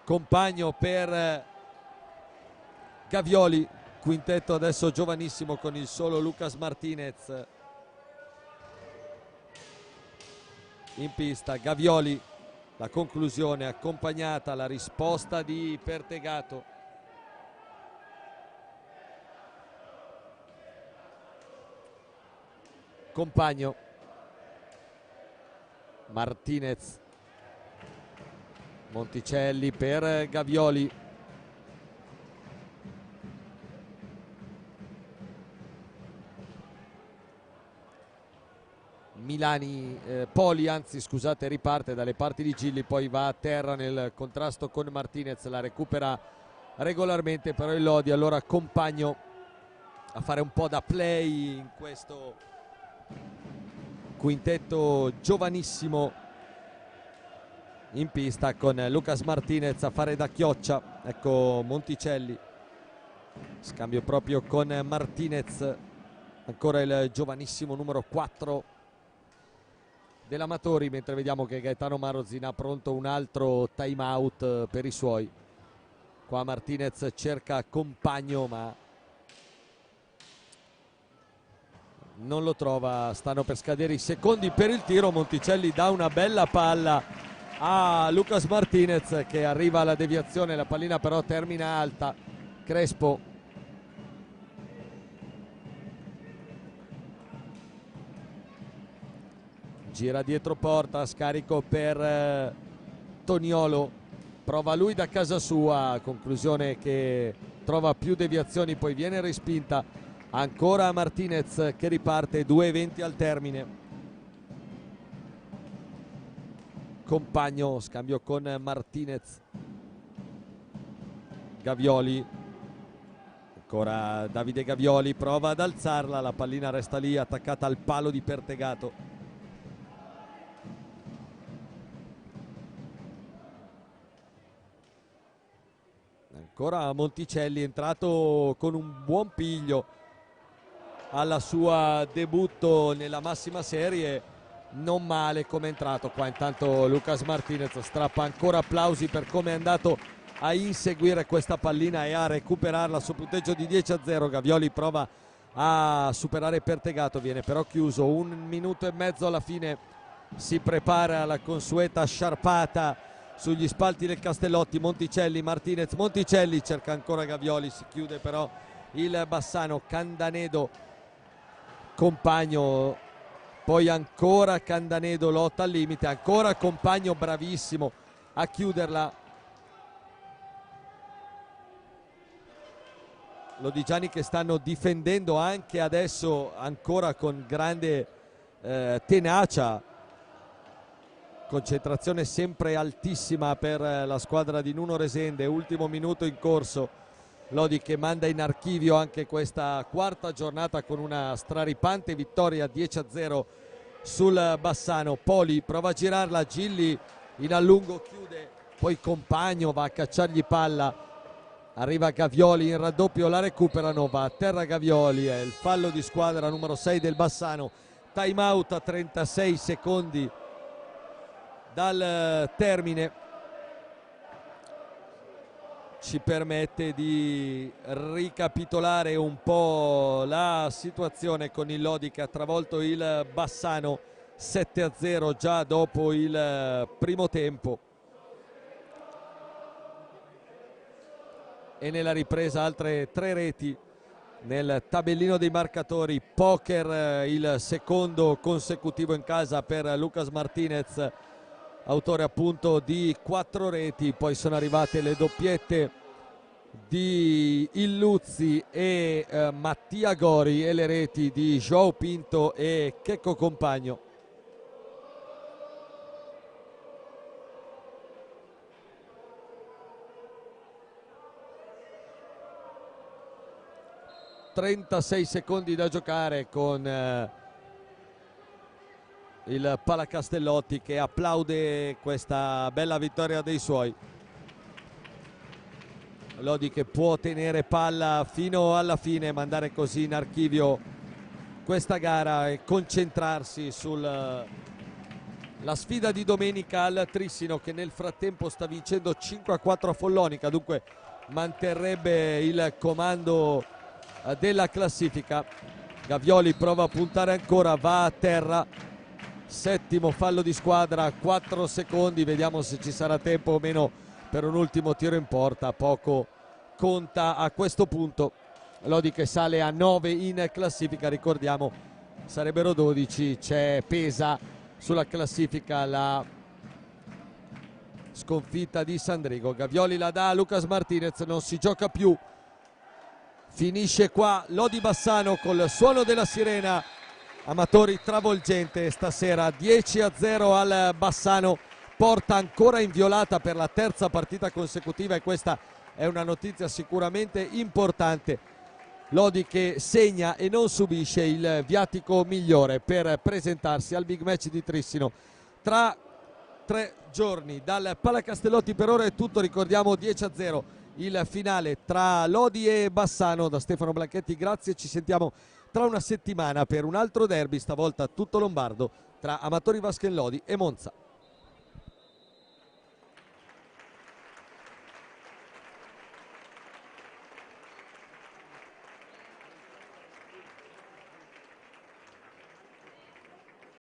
Compagno per Gavioli, quintetto adesso giovanissimo con il solo Lucas Martinez in pista. Gavioli, la conclusione accompagnata alla risposta di Pertegato. Compagno, Martinez, Monticelli per Gavioli. Poli, anzi scusate, riparte dalle parti di Gilli, poi va a terra nel contrasto con Martinez, la recupera regolarmente però il Lodi. Allora Compagno a fare un po' da play in questo quintetto giovanissimo in pista, con Lucas Martinez a fare da chioccia. Ecco Monticelli, scambio proprio con Martinez, ancora il giovanissimo numero 4 dell'Amatori, mentre vediamo che Gaetano Marozin ha pronto un altro time out per i suoi. Qua Martinez cerca Compagno ma non lo trova, stanno per scadere i secondi per il tiro. Monticelli dà una bella palla a Lucas Martinez che arriva alla deviazione, la pallina però termina alta. Crespo gira dietro porta, scarico per Toniolo, prova lui da casa sua, conclusione che trova più deviazioni, poi viene respinta. Ancora Martinez che riparte, 2:20 al termine. Compagno, scambio con Martinez. Gavioli, ancora Davide Gavioli, prova ad alzarla, la pallina resta lì attaccata al palo di Pertegato. Ancora Monticelli, entrato con un buon piglio alla sua debutto nella massima serie, non male come è entrato qua. Intanto Lucas Martinez strappa ancora applausi per come è andato a inseguire questa pallina e a recuperarla su punteggio di 10-0. Gavioli prova a superare Pertegato, viene però chiuso. 1 minuto e mezzo alla fine, si prepara la consueta sciarpata sugli spalti del Castellotti. Monticelli, Martinez, Monticelli cerca ancora Gavioli, si chiude però il Bassano. Candanedo, Compagno, poi ancora Candanedo, lotta al limite, ancora Compagno bravissimo a chiuderla. Lodigiani che stanno difendendo anche adesso ancora con grande tenacia, concentrazione sempre altissima per la squadra di Nuno Resende. Ultimo minuto in corso, Lodi che manda in archivio anche questa quarta giornata con una straripante vittoria 10-0 sul Bassano. Poli prova a girarla, Gilli in allungo chiude, poi Compagno va a cacciargli palla, arriva Gavioli in raddoppio, la recuperano, va a terra Gavioli, è il fallo di squadra numero 6 del Bassano. Time out a 36 secondi dal termine, ci permette di ricapitolare un po' la situazione con il Lodi che ha travolto il Bassano 7-0 già dopo il primo tempo, e nella ripresa altre 3 reti nel tabellino dei marcatori. Poker, il secondo consecutivo in casa per Lucas Martinez, autore appunto di 4 reti. Poi sono arrivate le doppiette di Illuzzi e Mattia Gori e le reti di João Pinto e Checco Compagno. ...36 secondi da giocare con il Palacastellotti che applaude questa bella vittoria dei suoi. Lodi che può tenere palla fino alla fine, mandare così in archivio questa gara e concentrarsi sulla sfida di domenica al Trissino, che nel frattempo sta vincendo 5-4 a Follonica, dunque manterrebbe il comando della classifica. Gavioli prova a puntare ancora, va a terra, settimo fallo di squadra, 4 secondi, vediamo se ci sarà tempo o meno per un ultimo tiro in porta. Poco conta a questo punto. Lodi che sale a 9 in classifica, ricordiamo sarebbero 12, pesa sulla classifica la sconfitta di Sandrigo. Gavioli la dà a Lucas Martinez, non si gioca più, finisce qua Lodi Bassano col suono della sirena. Amatori, travolgente stasera, 10-0 al Bassano, porta ancora inviolata per la terza partita consecutiva e questa è una notizia sicuramente importante. Lodi che segna e non subisce il viatico migliore per presentarsi al big match di Trissino tra 3 giorni. Dal Palacastellotti per ora è tutto, ricordiamo 10-0 il finale tra Lodi e Bassano. Da Stefano Blanchetti grazie, ci sentiamo tra una settimana per un altro derby, stavolta tutto lombardo, tra Amatori Vaschellodi e Monza.